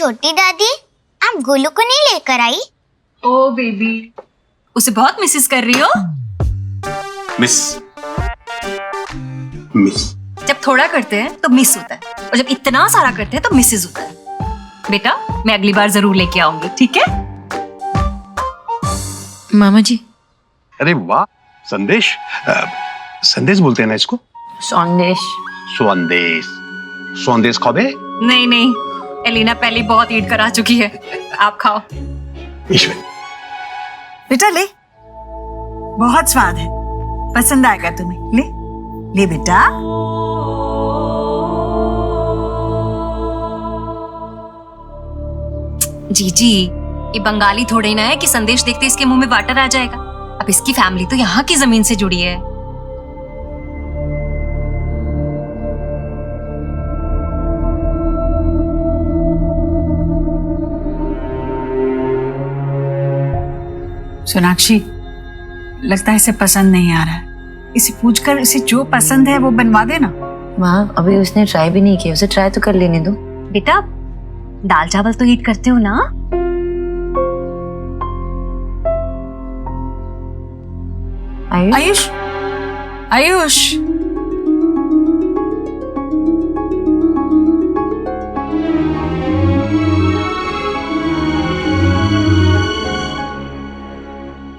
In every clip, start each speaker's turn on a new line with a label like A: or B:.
A: छोटी दादी, आप गोलू को नहीं लेकर आई?
B: ओ बेबी, उसे बहुत मिसेस कर रही हो?
C: मिस
B: जब थोड़ा करते हैं तो मिस होता है, और जब इतना सारा करते हैं तो मिसेस होता है। बेटा, मैं अगली बार जरूर लेके आऊंगी, ठीक है?
D: मामा जी।
C: अरे वाह, संदेश। संदेश बोलते हैं ना इसको?
D: संदेश।
C: संदेश खाओगे?
B: नहीं नहीं, एलिना पहले बहुत ईट करा चुकी है, आप खाओ।
C: ईश्वर,
E: बेटा ले, बहुत स्वाद है, पसंद आएगा तुम्हें। ले ले बेटा।
B: जीजी, ये बंगाली थोड़े ना है कि संदेश देखते इसके मुंह में वाटर आ जाएगा। अब इसकी फैमिली तो यहाँ की जमीन से जुड़ी है।
E: सोनाक्षी, लगता है इसे पसंद नहीं आ रहा है। इसे पूछकर इसे जो पसंद है वो बनवा देना।
D: माँ, अभी उसने ट्राई भी नहीं किया, उसे ट्राई तो कर लेने दो।
B: बेटा, दाल चावल तो ईट करते हो ना?
E: आयुष, आयुष,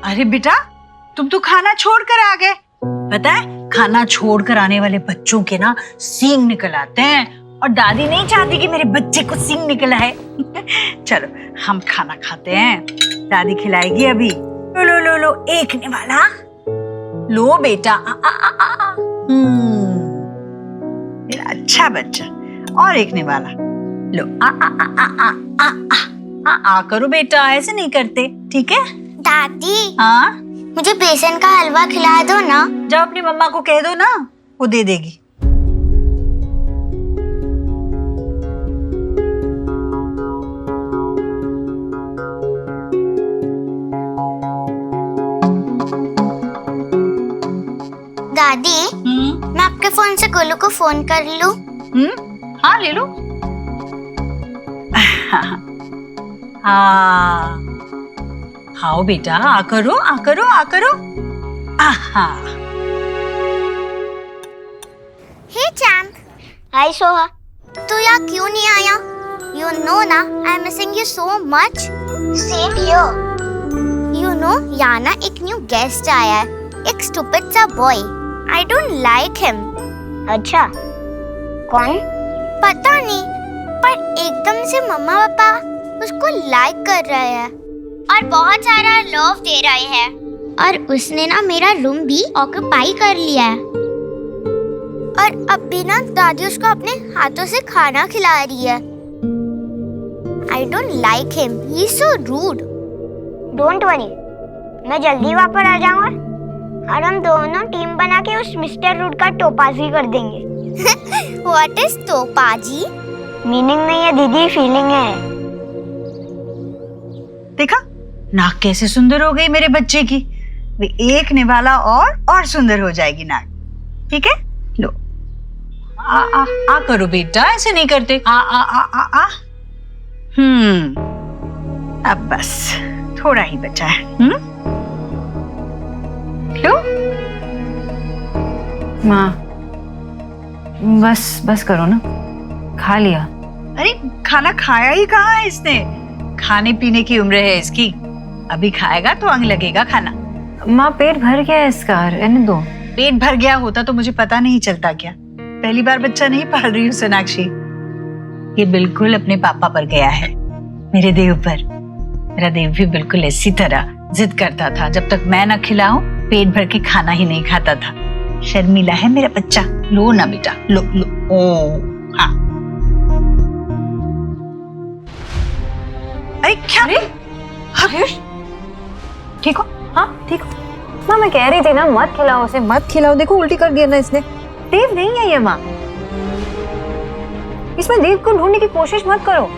E: अरे बेटा, तुम तो खाना छोड़कर आ गए। पता है, खाना छोड़कर आने वाले बच्चों के ना सींग निकल आते हैं, और दादी नहीं चाहती कि मेरे बच्चे को सींग निकल आए। चलो हम खाना खाते हैं, दादी खिलाएगी अभी। लो लो लो लो, एक निवाला लो बेटा। मेरा अच्छा बच्चा, और एक निवाला लो। आ करो बेटा, ऐसे नहीं करते, ठीक है?
A: दादी,
E: हाँ,
A: मुझे बेसन का हलवा खिला दो ना।
E: जाओ अपनी मम्मा को कह दो ना, वो दे देगी।
A: दादी, मैं आपके फोन से गोलू को फोन कर लूं?
E: हाँ ले लो। हाँ, आओ बेटा, आ करो, आ करो, आ करो। आहा।
A: हे चैम्प। हाय सोहा। तू यहाँ क्यों नहीं आया? You know ना, I'm missing you so much. Same here. You know, यहाँ ना एक न्यू गेस्ट आया है, एक stupid सा boy. I don't like him. अच्छा, कौन? पता नहीं, पर एकदम से मम्मा पापा उसको लाइक कर रहे हैं और बहुत सारा लव दे रहे हैं, और उसने ना मेरा रूम भी ऑक्यूपाई कर लिया है, और अब भी ना दादी उसको अपने हाथों से खाना खिला रही है। I don't like him. He's so rude. Don't worry, मैं जल्दी वापस आ जाऊंगा और हम दोनों टीम बना के उस मिस्टर रूड का टोपाजी कर देंगे। What is Topaji? मीनिंग नहीं है दीदी, फीलिंग है।
E: देखा, नाक कैसे सुंदर हो गई मेरे बच्चे की। वे एक निवाला और सुंदर हो जाएगी नाक, ठीक है? लो, आ करो बेटा, ऐसे नहीं करते। आ। अब बस थोड़ा ही बचा है। लो
D: माँ, बस करो ना, खा लिया।
E: अरे खाना खाया ही कहाँ है इसने? खाने पीने की उम्र है इसकी, अभी खाएगा तो अंग लगेगा खाना।
D: माँ, पेट भर गया है इसका, रहने दो।
E: पेट भर गया होता तो मुझे पता नहीं चलता क्या? पहली बार बच्चा नहीं पाल रही हूँ सोनाक्षी। ये बिल्कुल अपने पापा पर गया है, मेरे देव पर। मेरा देव भी बिल्कुल इसी तरह जिद करता था, जब तक मैं न खिलाऊं पेट भर के खाना ही नहीं खाता था। शर्मीला है मेरा बच्चा। लो ना बेटा, लो लो। ओ हाँ। अरे क्या?
D: आयुष, ठीक हो? हाँ ठीक हो माँ, मैं कह रही थी ना मत खिलाओ उसे, मत खिलाओ। देखो उल्टी कर दिया ना इसने। देव नहीं है ये माँ, इसमें देव को ढूंढने की कोशिश मत करो।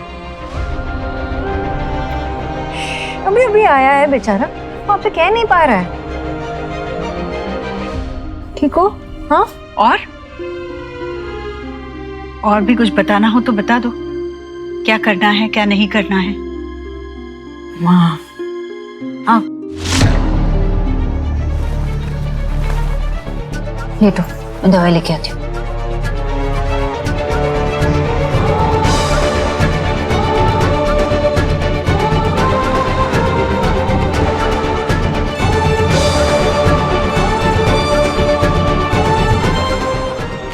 D: अभी अभी आया है बेचारा, वो आपसे कह नहीं पा रहा है। ठीक हो? हाँ।
E: और भी कुछ बताना हो तो बता दो। क्या करना है क्या नहीं करना है।
D: माँ हाँ ये तो मैं दवाई लेके आती हूँ।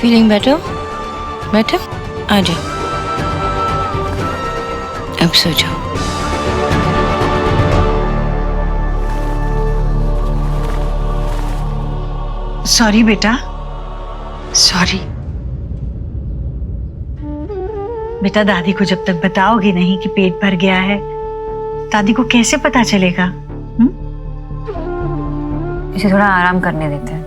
F: Feeling better? बेटर? आ जाओ, अब सो जाओ।
E: सॉरी बेटा, सॉरी बेटा। दादी को जब तक बताओगे नहीं कि पेट भर गया है, दादी को कैसे पता चलेगा?
D: इसे थोड़ा आराम करने देते हैं।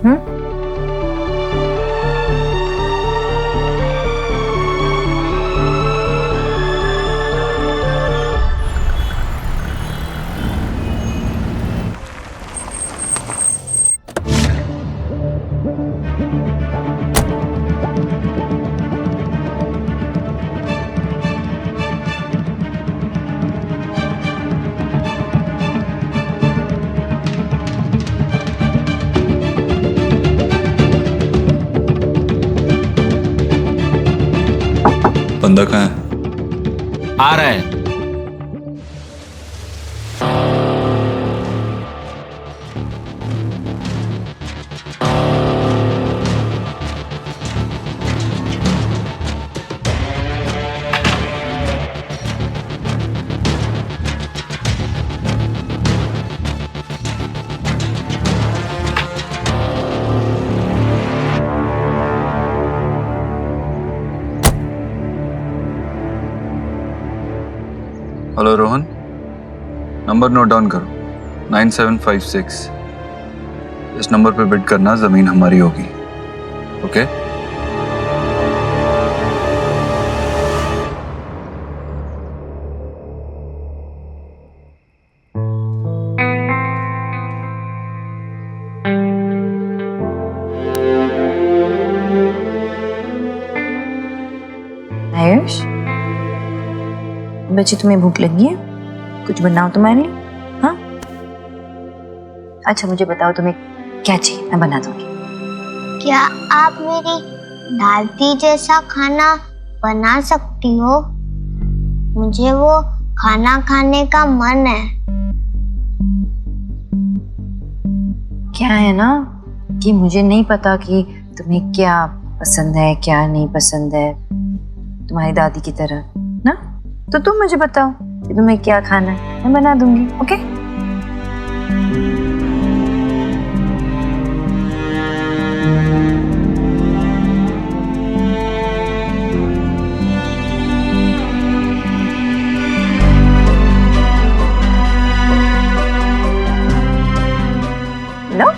G: बंदा कहाँ है?
H: आ रहा है।
G: Hello Rohan, number note down करो 9756। इस नंबर पे बिड करना, जमीन हमारी होगी। ओके?
D: आयुष बच्ची, तुम्हें भूख लगी है? कुछ बनाओ तुम्हारे लिए। हाँ अच्छा मुझे बताओ तुम्हें क्या चाहिए, मैं बना दूंगी।
A: क्या आप मेरी दादी जैसा खाना बना सकती हो? मुझे वो खाना खाने का मन है।
D: क्या है ना कि मुझे नहीं पता कि तुम्हें क्या पसंद है क्या नहीं पसंद है, तुम्हारी दादी की तरह ना। तो तुम मुझे बताओ कि तुम्हें क्या खाना है, मैं बना दूंगी। ओके? लो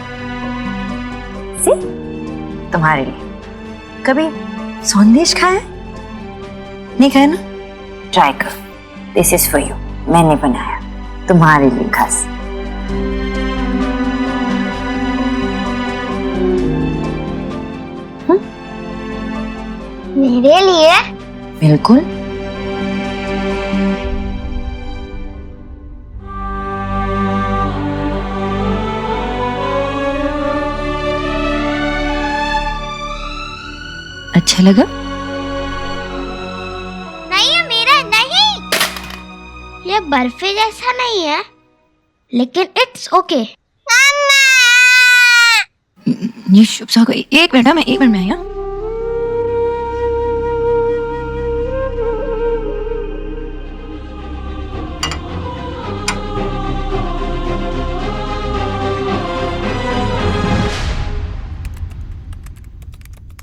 D: सी, तुम्हारे लिए। कभी संदेश खाया? नहीं खाया ना? ट्राई कर, दिस इज फॉर यू। मैंने बनाया तुम्हारे लिए खास।
A: मेरे लिए?
D: बिल्कुल। अच्छा लगा?
A: ये बर्फी जैसा नहीं है, लेकिन इट्स ओके।
D: ये शुभ सा कोई एक मिनट, मैं एक मिनट में आई।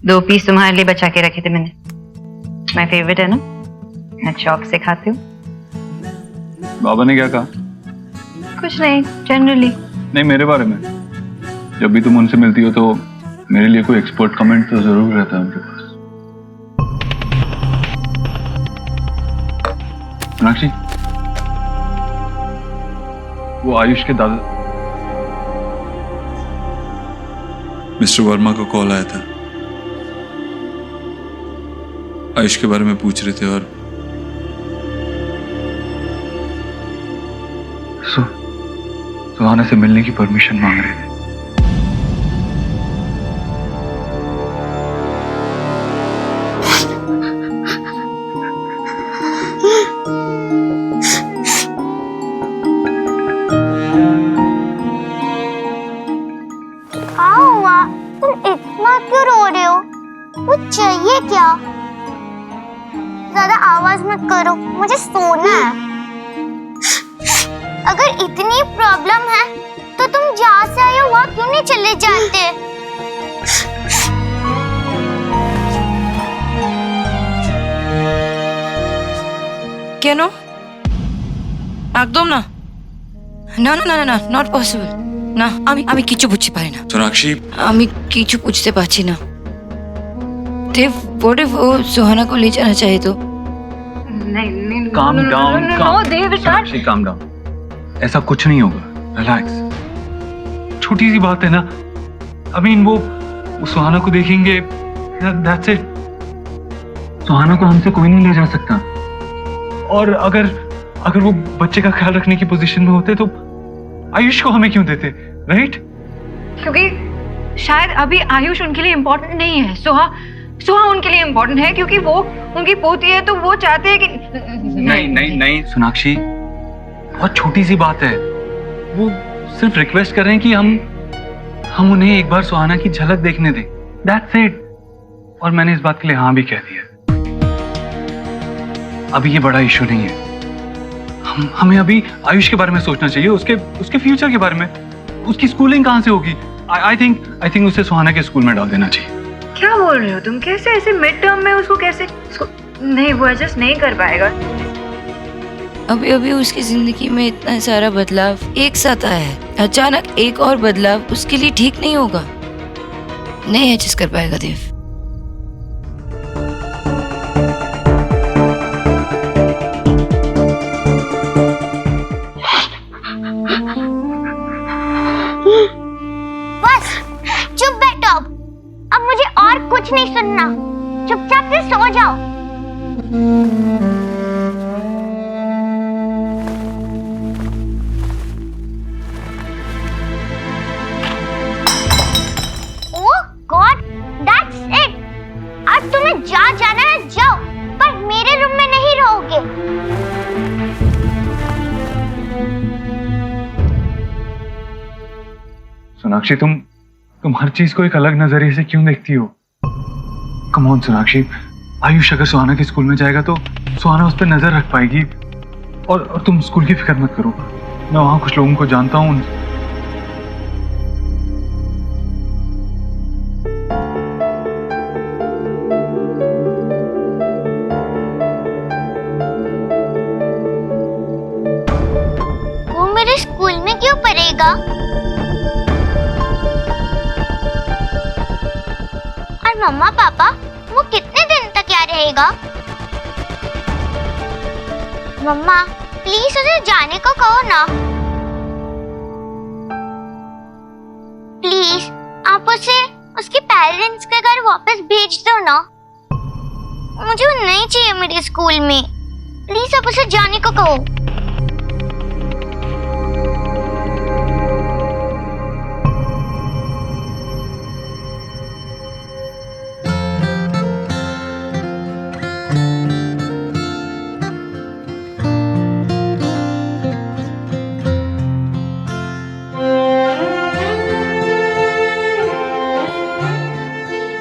D: दो पीस तुम्हारे लिए बचा के रखे थे मैंने, माय फेवरेट है ना, मैं शौक से खाती हूँ।
G: बाबा ने क्या कहा?
D: कुछ नहीं, जनरली।
G: नहीं, मेरे बारे में। जब भी तुम उनसे मिलती हो तो मेरे लिए कोई एक्सपर्ट कमेंट तो जरूर रहता है उनके पास। मीनाक्षी, वो आयुष के दादा मिस्टर वर्मा को कॉल आया था, आयुष के बारे में पूछ रहे थे और सुहाना से मिलने की परमिशन मांग रहे थे।
A: क्या हुआ? तुम इतना क्यों रो रहे हो? कुछ चाहिए क्या? ज्यादा आवाज मत करो, मुझे सोना है। अगर इतनी प्रॉब्लम है तो तुम जहाँ से आए हो वहाँ क्यों नहीं चले जाते?
F: কেন? একদম না, না না না না না, নট পসিবল। না, আমি কিছু বুঝতে পারি না।
G: सोनाक्षी,
F: আমি কিছু বুঝতে পারছি না। देव, व्हाट इफ वो सुहाना को ले जाना चाहे तो?
B: नहीं नहीं,
G: calm down,
B: नो देव,
G: सोनाक्षी calm down। ऐसा कुछ नहीं होगा, रिलैक्स। छोटी सी बात है ना, I mean वो सुहाना को देखेंगे, that's it। सुहाना को हमसे कोई नहीं ले जा सकता। और अगर वो बच्चे का ख्याल रखने की पोजीशन में होते तो आयुष को हमें क्यों देते, राइट?
B: क्योंकि शायद अभी आयुष उनके लिए इम्पोर्टेंट नहीं है। सुहा उनके लिए इम्पोर्टेंट है क्योंकि वो उनकी पोती है, तो वो चाहते हैं कि
G: नहीं सोनाक्षी, बहुत छोटी सी बात है। वो सिर्फ रिक्वेस्ट कर रहे हैं कि हम उन्हें एक बार सुहाना की झलक देखने दें, दैट्स इट। और मैंने इस बात के लिए हाँ भी कह दिया। अभी ये बड़ा इशू नहीं है। हमें अभी आयुष के बारे में सोचना चाहिए, उसके फ्यूचर के बारे में। उसकी स्कूलिंग कहाँ से होगी? आई थिंक उसे सुहाना के स्कूल में डाल देना चाहिए।
B: क्या बोल रहे हो तुम? कैसे ऐसे मिड टर्म में उसको कैसे नहीं, वो एडजस्ट नहीं कर पाएगा।
F: अभी अभी उसकी जिंदगी में इतना सारा बदलाव एक साथ आया है, अचानक एक और बदलाव उसके लिए ठीक नहीं होगा। नहीं एडजस्ट कर पाएगा देव।
A: बस चुप बैठो। अब मुझे और कुछ नहीं सुनना, चुपचाप से सो जाओ। ओह गॉड, दैट्स इट। आज तुम्हें जहाँ जाना है जाओ, पर मेरे रूम में नहीं रहोगे।
G: सोनाक्षी, तुम हर चीज को एक अलग नजरिए से क्यों देखती हो? कम ऑन सोनाक्षी, आयुष अगर सुहाना के स्कूल में जाएगा तो सुहाना उस पर नजर रख पाएगी। और तुम स्कूल की फिक्र मत करो, मैं वहां कुछ लोगों को जानता हूँ।
A: वो मेरे स्कूल में क्यों पढ़ेगा? और मम्मा पापा, वो कितने दिन तक यहाँ रहेगा? मम्मा प्लीज उसे जाने को कहो ना। प्लीज आप उसे उसके पेरेंट्स के घर वापस भेज दो ना। मुझे वो नहीं चाहिए मेरे स्कूल में। प्लीज आप उसे जाने को कहो।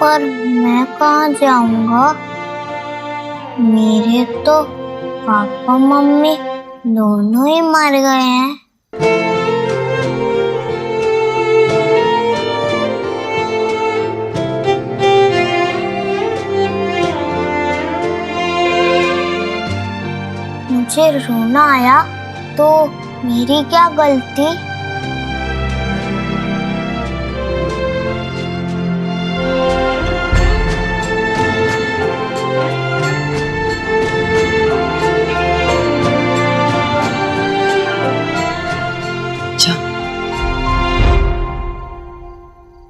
A: पर मैं कहाँ जाऊंगा? मेरे तो पापा मम्मी दोनों ही मर गए हैं। मुझे रोना आया तो मेरी क्या गलती?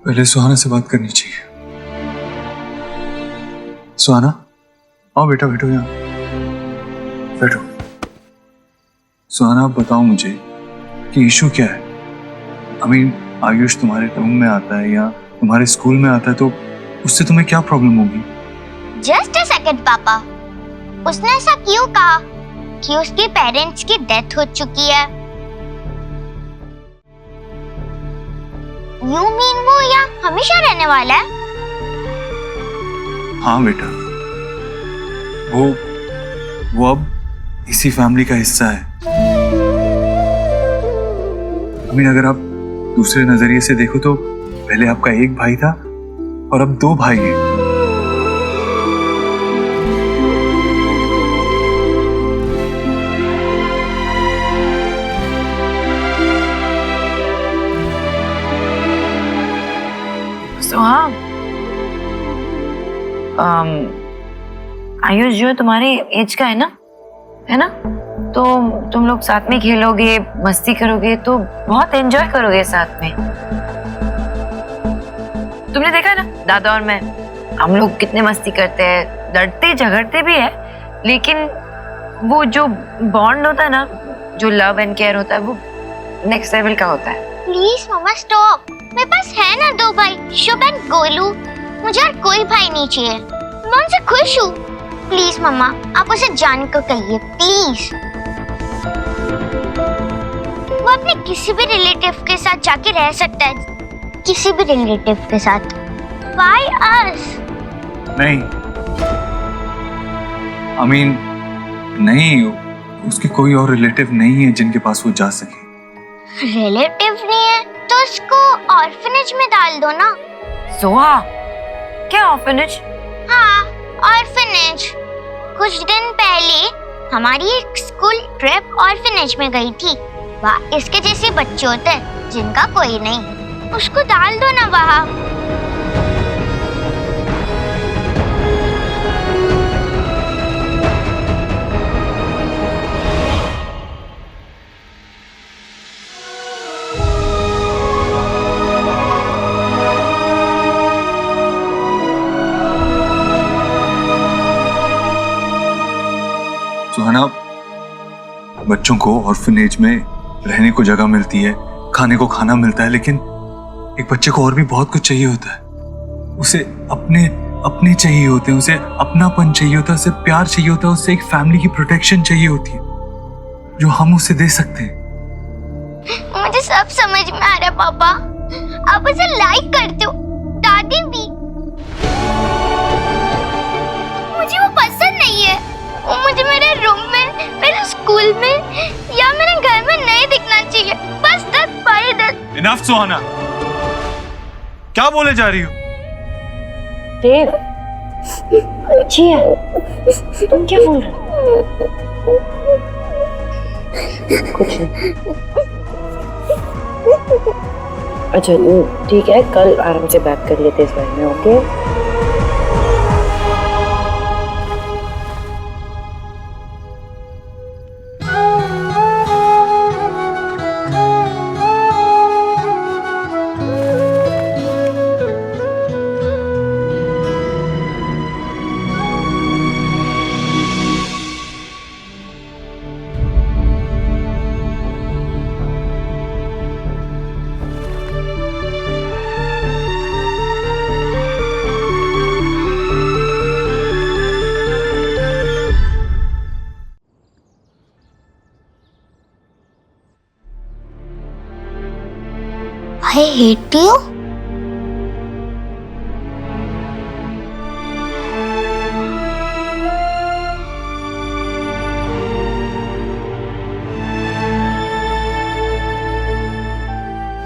G: पहले सुहाना से बात करनी चाहिए। सुहाना, आओ बेटा, बैठो यहाँ, बैठो। सुहाना, आप बताओ मुझे, कि इशू क्या है? आई मीन आयुष तुम्हारे रूम में आता है या तुम्हारे स्कूल में आता है तो उससे तुम्हें क्या प्रॉब्लम होगी?
A: जस्ट अ सेकंड पापा, उसने ऐसा क्यों कहा कि उसके पेरेंट्स की डेथ हो चुकी है? यू मीन वो यहाँ हमेशा रहने वाला है?
G: हाँ बेटा, वो अब इसी फैमिली का हिस्सा है। आई मीन अगर आप दूसरे नजरिए से देखो तो पहले आपका एक भाई था और अब 2 भाई हैं।
D: सुहा, आयुष जो तुम्हारे एज का है ना, तो तुम लोग साथ में खेलोगे, मस्ती करोगे तो बहुत एंजॉय करोगे साथ में। तुमने देखा ना दादा और मैं, हम लोग कितने मस्ती करते हैं, लड़ते झगड़ते भी है, लेकिन वो जो बॉन्ड होता है ना, जो लव एंड केयर होता है, वो नेक्स्ट लेवल का होता है।
A: प्लीज मम्मा स्टॉप, मेरे पास है ना 2 भाई, शुभ एंड गोलू। मुझे और कोई भाई नहीं चाहिए, मैं उनसे खुश हूँ। प्लीज मम्मा, आप उसे जाने को कहिए प्लीज। वो अपने किसी भी रिलेटिव के साथ जाके रह सकता है, किसी भी रिलेटिव के साथ। Why us?
G: नहीं, आई मीन नहीं, उसके कोई और रिलेटिव नहीं है जिनके पास वो जा सके।
A: रिलेटिव नहीं है तो उसको ऑर्फनेज में डाल दो ना।
D: सोहा, क्या ऑर्फनेज?
A: हाँ, ऑर्फनेज। कुछ दिन पहले हमारी एक स्कूल ट्रिप ऑर्फनेज में गई थी। वहाँ इसके जैसे बच्चे होते हैं जिनका कोई नहीं, उसको डाल दो ना वहाँ।
G: सुहाना, बच्चों को ऑर्फनेज में रहने को जगह मिलती है, खाने को खाना मिलता है, लेकिन एक बच्चे को और भी बहुत कुछ चाहिए होता है। उसे अपने चाहिए होते हैं, उसे अपनापन चाहिए होता है, उसे प्यार चाहिए होता है, उसे एक फैमिली की प्रोटेक्शन चाहिए होती है जो हम उसे दे सकते हैं।
A: मुझे सब समझ में आ रहा है पापा, आप उसे लाइक करते हो, दादी भी। मुझे वो पसंद नहीं है, वो मुझे मेरे रूम में, मेरे स्कूल में या मेरे घर में नहीं दिखना चाहिए। बस 10 बाई 10।
G: इनफ सुहाना, क्या बोले जा रही हो?
D: देव, अच्छी है, तुम क्या बोल रहे हो? कुछ नहीं। अच्छा ठीक है, कल आराम से बात कर लेते इस बारे में, ओके?
A: I hate you.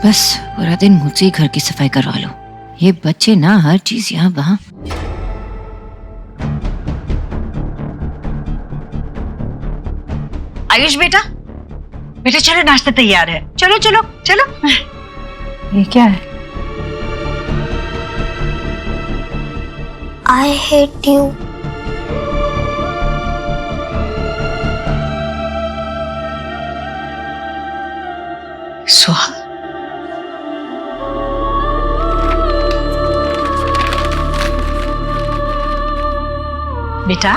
F: बस पूरा दिन मुझसे ही घर की सफाई करवा लो। ये बच्चे ना हर चीज यहाँ वहाँ।
E: आयुष बेटा, बेटा चलो नाश्ता तैयार है, चलो चलो चलो।
D: ये क्या है?
A: I hate you.
E: सुहा, बेटा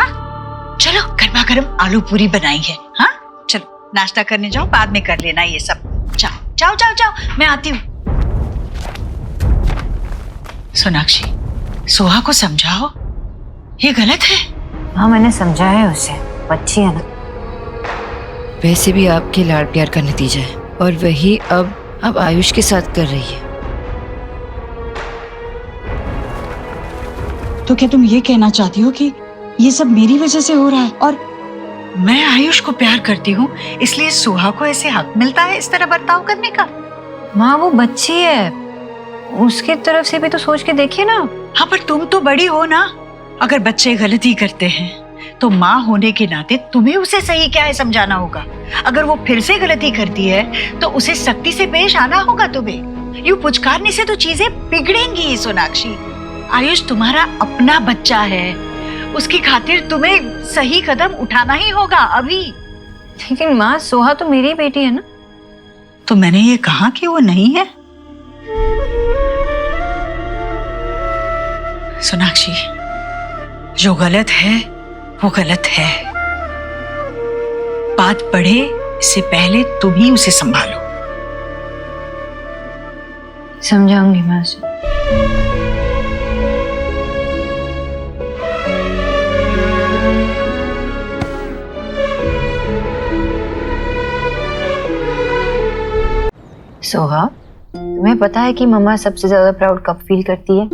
E: चलो गर्मा गर्म आलू पूरी बनाई है। हाँ चलो नाश्ता करने जाओ, बाद में कर लेना ये सब। जाओ। जाओ जाओ जाओ, मैं आती हूँ। सोनाक्षी, सोहा को समझाओ, ये गलत है।
D: हाँ मैंने समझाया है उसे, बच्ची है ना।
F: वैसे भी आपके लाड़ प्यार का नतीजा है, और वही अब आयुष के साथ कर रही है।
E: तो क्या तुम ये कहना चाहती हो कि ये सब मेरी वजह से हो रहा है, और मैं आयुष को प्यार करती हूँ इसलिए सोहा को ऐसे हक मिलता है इस तरह बर्ताव करने का?
D: माँ वो बच्ची है, उसकी तरफ से भी तो सोच के देखिए ना।
E: हाँ पर तुम तो बड़ी हो ना, अगर बच्चे गलती करते हैं तो माँ होने के नाते तुम्हें उसे सही क्या है समझाना होगा। अगर वो फिर से गलती करती है तो उसे सख्ती से पेश आना होगा तुम्हें। यूं पुचकारने से तो चीजें बिगड़ेंगी सोनाक्षी। आयुष तुम्हारा अपना बच्चा है, उसकी खातिर तुम्हें सही कदम उठाना ही होगा अभी।
D: लेकिन माँ सोहा तो मेरी बेटी है ना।
E: तो मैंने ये कहा कि वो नहीं है? सोनाक्षी, जो गलत है वो गलत है। बात बढ़े इससे पहले तुम ही उसे संभालो।
D: समझाऊंगी मैं उसे। सोहा, तुम्हें पता है कि मम्मा सबसे ज्यादा प्राउड कब फील करती है?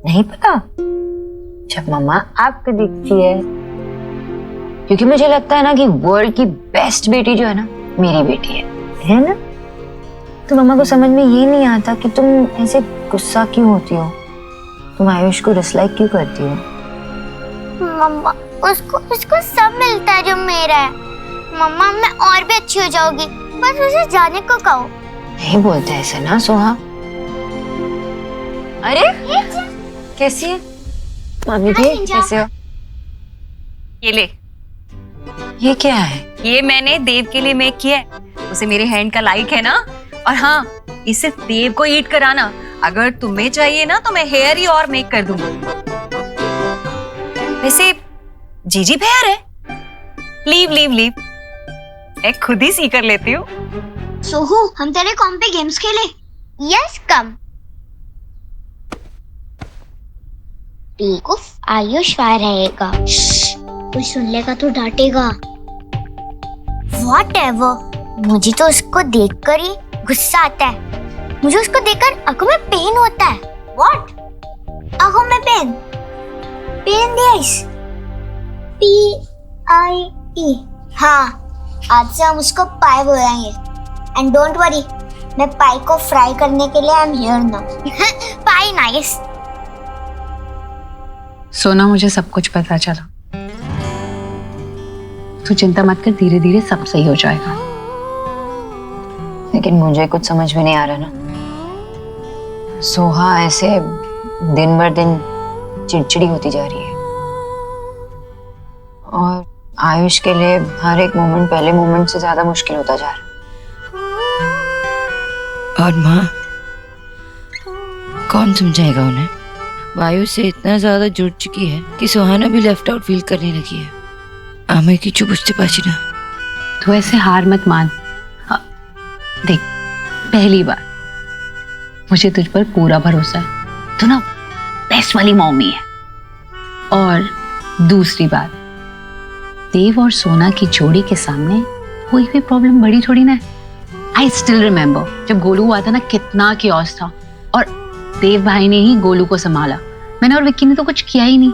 D: नहीं पता? जब मम्मा आपको दिखती है। क्योंकि मुझे लगता है ना कि वर्ल्ड की बेस्ट बेटी जो है ना, मेरी बेटी है ना? तो मम्मा को समझ में ये नहीं आता कि तुम ऐसे गुस्सा क्यों होती हो, तुम आयुष को डिसलाइक क्यों करती हो?
A: मम्मा उसको सब मिलता है जो मेरा है। मम्मा मैं और भी अच्छी हो जाऊंगी, बस उसे जाने को कहो।
D: नहीं बोलते ऐसे ना सोहा। अरे कैसी है मामी जी, कैसे हो?
H: ये ले,
D: ये क्या है?
H: ये मैंने देव के लिए मेक किया है। उसे मेरे हैंड का लाइक है ना। और हाँ, इसे देव को ईट कराना। अगर तुम्हें चाहिए ना तो मैं हेयर ही और मेक कर दूंगी। वैसे जीजी फेयर है। लीव लीव लीव, मैं खुद ही सी कर लेती हूँ।
A: सोहू, हम तेरे कॉम पे गेम्स खेले? Yes come. बेवकूफ, आयुष वहाँ रहेगा। कोई सुन लेगा तो डांटेगा। Whatever, मुझे तो उसको देखकर ही गुस्सा आता है। मुझे उसको देखकर आंखों में पेन होता है। What? आंखों में पेन? Pen this? P-I-E। हाँ, आज से हम उसको पाई बोलेंगे। And don't worry, मैं पाई को फ्राई करने के लिए I'm here now। Pi nice.
I: सोना, मुझे सब कुछ पता चला। तू चिंता मत कर, धीरे धीरे सब सही हो जाएगा।
D: लेकिन मुझे कुछ समझ में नहीं आ रहा ना। सोहा ऐसे दिन भर दिन चिड़चिड़ी होती जा रही है, और आयुष के लिए हर एक मोमेंट पहले मोमेंट से ज्यादा मुश्किल होता जा रहा है।
F: और माँ, कौन समझाएगा उन्हें? वायु से इतना ज्यादा जुड़ चुकी है कि सुहाना भी लेफ्ट आउट फील करने लगी है। आमे की चुप बुझते पाची ना।
I: तू ऐसे हार मत मान। देख, पहली बार मुझे तुझ पर पूरा भरोसा है। तू ना बेस्ट वाली मम्मी है। और दूसरी बात, देव और सोना की जोड़ी के सामने कोई भी प्रॉब्लम बड़ी थोड़ी ना है। आई स्टिल रिमेम्बर जब गोलू हुआ था ना, कितना कियोस था, और देव भाई ने ही गोलू को संभाला। मैंने और विक्की ने तो कुछ किया ही नहीं।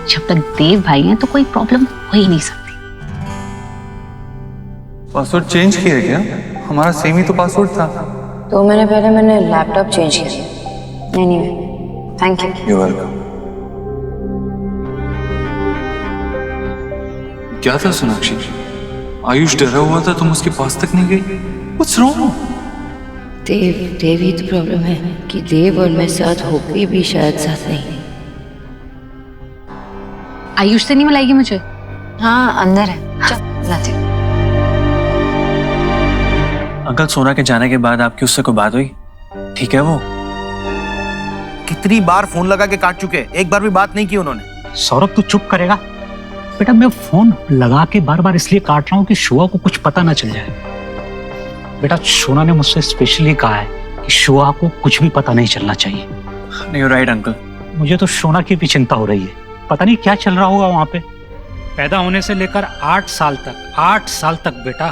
I: जब तक देव भाई हैं तो कोई प्रॉब्लम हो ही नहीं सकती।
G: पासवर्ड चेंज किया है क्या? हमारा सेम ही तो पासवर्ड था।
D: तो मैंने लैपटॉप चेंज किया। Anyway, thank you.
G: You welcome. क्या था सोनाक्षी? आयुष डरा हुआ था, तुम उसके पास तक नहीं गई? What's wrong?
F: देव ही तो प्रॉब्लम है कि देव और मैं साथ होके भी शायद साथ नहीं।
I: आयुष से नहीं मिलाएगी मुझे?
D: हाँ, अंदर है, चल लाते हैं।
J: अंकल, सोना के जाने के बाद आपकी उससे कोई बात हुई? ठीक है वो?
K: कितनी बार फोन लगा के काट चुके, एक बार भी बात नहीं की उन्होंने।
L: सौरभ, तू चुप करेगा? बेटा, मैं फोन लगा के बार बार इसलिए काट रहा हूँ कि शुआ को कुछ पता ना चल जाए। बेटा सोना ने मुझसे स्पेशली कहा है कि शुआ को कुछ भी पता नहीं चलना चाहिए।
J: नहीं राइट अंकल।
L: मुझे तो सोना की भी चिंता हो रही है, पता नहीं क्या चल रहा होगा वहां पे। पैदा होने से लेकर 8 साल तक बेटा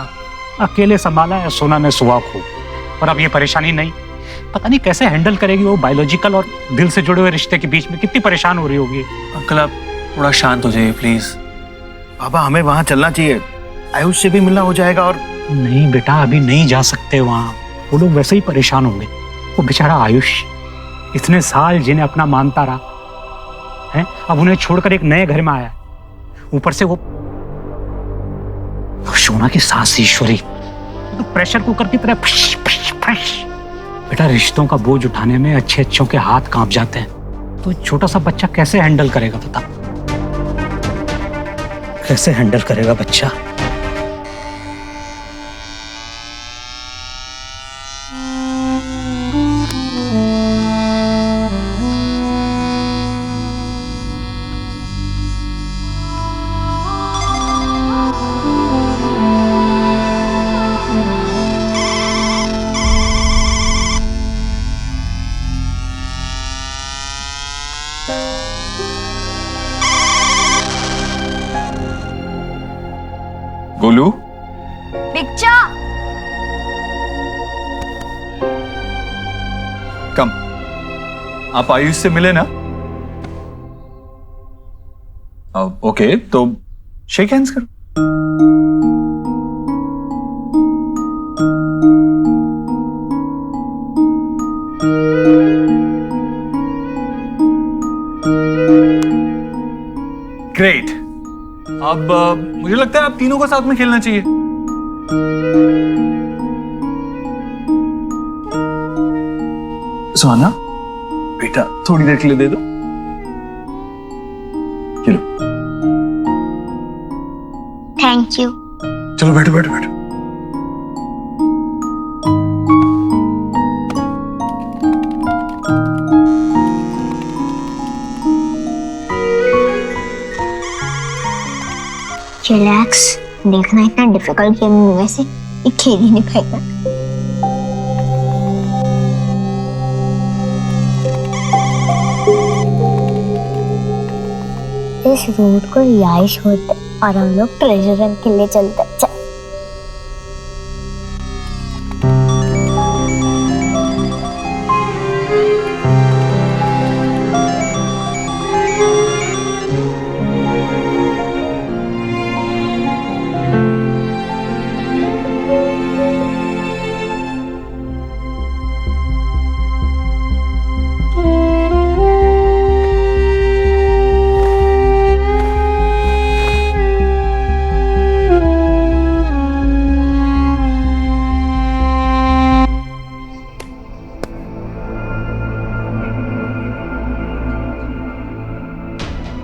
L: अकेले संभाला है सोना ने शुआ को, और अब ये परेशानी नहीं, पता नहीं कैसे हैंडल करेगी वो। बायोलॉजिकल और दिल से जुड़े हुए रिश्ते के बीच में कितनी परेशान हो रही होगी।
J: अंकल आप थोड़ा शांत हो जाइए प्लीज।
K: पापा हमें वहां चलना चाहिए, आयुष से भी मिलना हो जाएगा। और
L: नहीं बेटा अभी नहीं जा सकते वहां, वो लोग वैसे ही परेशान होंगे। वो बेचारा आयुष इतने साल जिन्हें अपना मानता रहा है, अब उन्हें छोड़कर एक नए घर में आया, ऊपर से वो सोना की सास ईश्वरी तो प्रेशर कुकर की तरह फश फश फश। बेटा रिश्तों का बोझ उठाने में अच्छों के हाथ कांप जाते हैं, तो छोटा सा बच्चा कैसे हैंडल करेगा बता, कैसे हैंडल करेगा बच्चा।
G: गोलू
A: पिक्चर
G: कम, आप आयुष से मिले ना? ओके तो शेक हैंड्स करो। ग्रेट। अब मुझे लगता है आप तीनों को साथ में खेलना चाहिए। सुहाना बेटा थोड़ी देर के लिए दे दो, खेलो।
A: Thank you.
G: चलो बैठो बैठो बैठो।
A: रिलैक्स, देखना इतना डिफिकल्ट गेम में से ये खेल ही नहीं पाएगा। इस रोड को रिहाइश होते और हम लोग ट्रेजर रन के लिए चलते। चल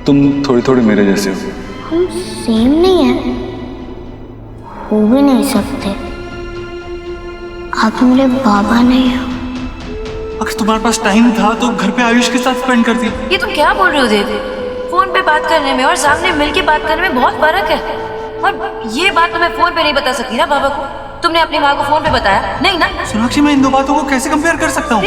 G: तुम थोड़ी थोड़ी मेरे जैसे हो।
A: हम सेम नहीं है, हो भी नहीं सकते। आप मेरे बाबा नहीं हो।
J: अगर तुम्हारे पास टाइम था तो घर पे आयुष के साथ स्पेंड करती।
F: ये तुम क्या बोल रहे हो देव? फोन पे बात करने में और सामने मिलके बात करने में बहुत फर्क है। और ये बात तो मैं फोन पे नहीं बता सकती ना बाबा को। तुमने अपनी माँ को फोन पे बताया नहीं ना?
J: सोनाक्षी मैं इन दो बातों को कैसे कंपेयर कर सकता हूँ?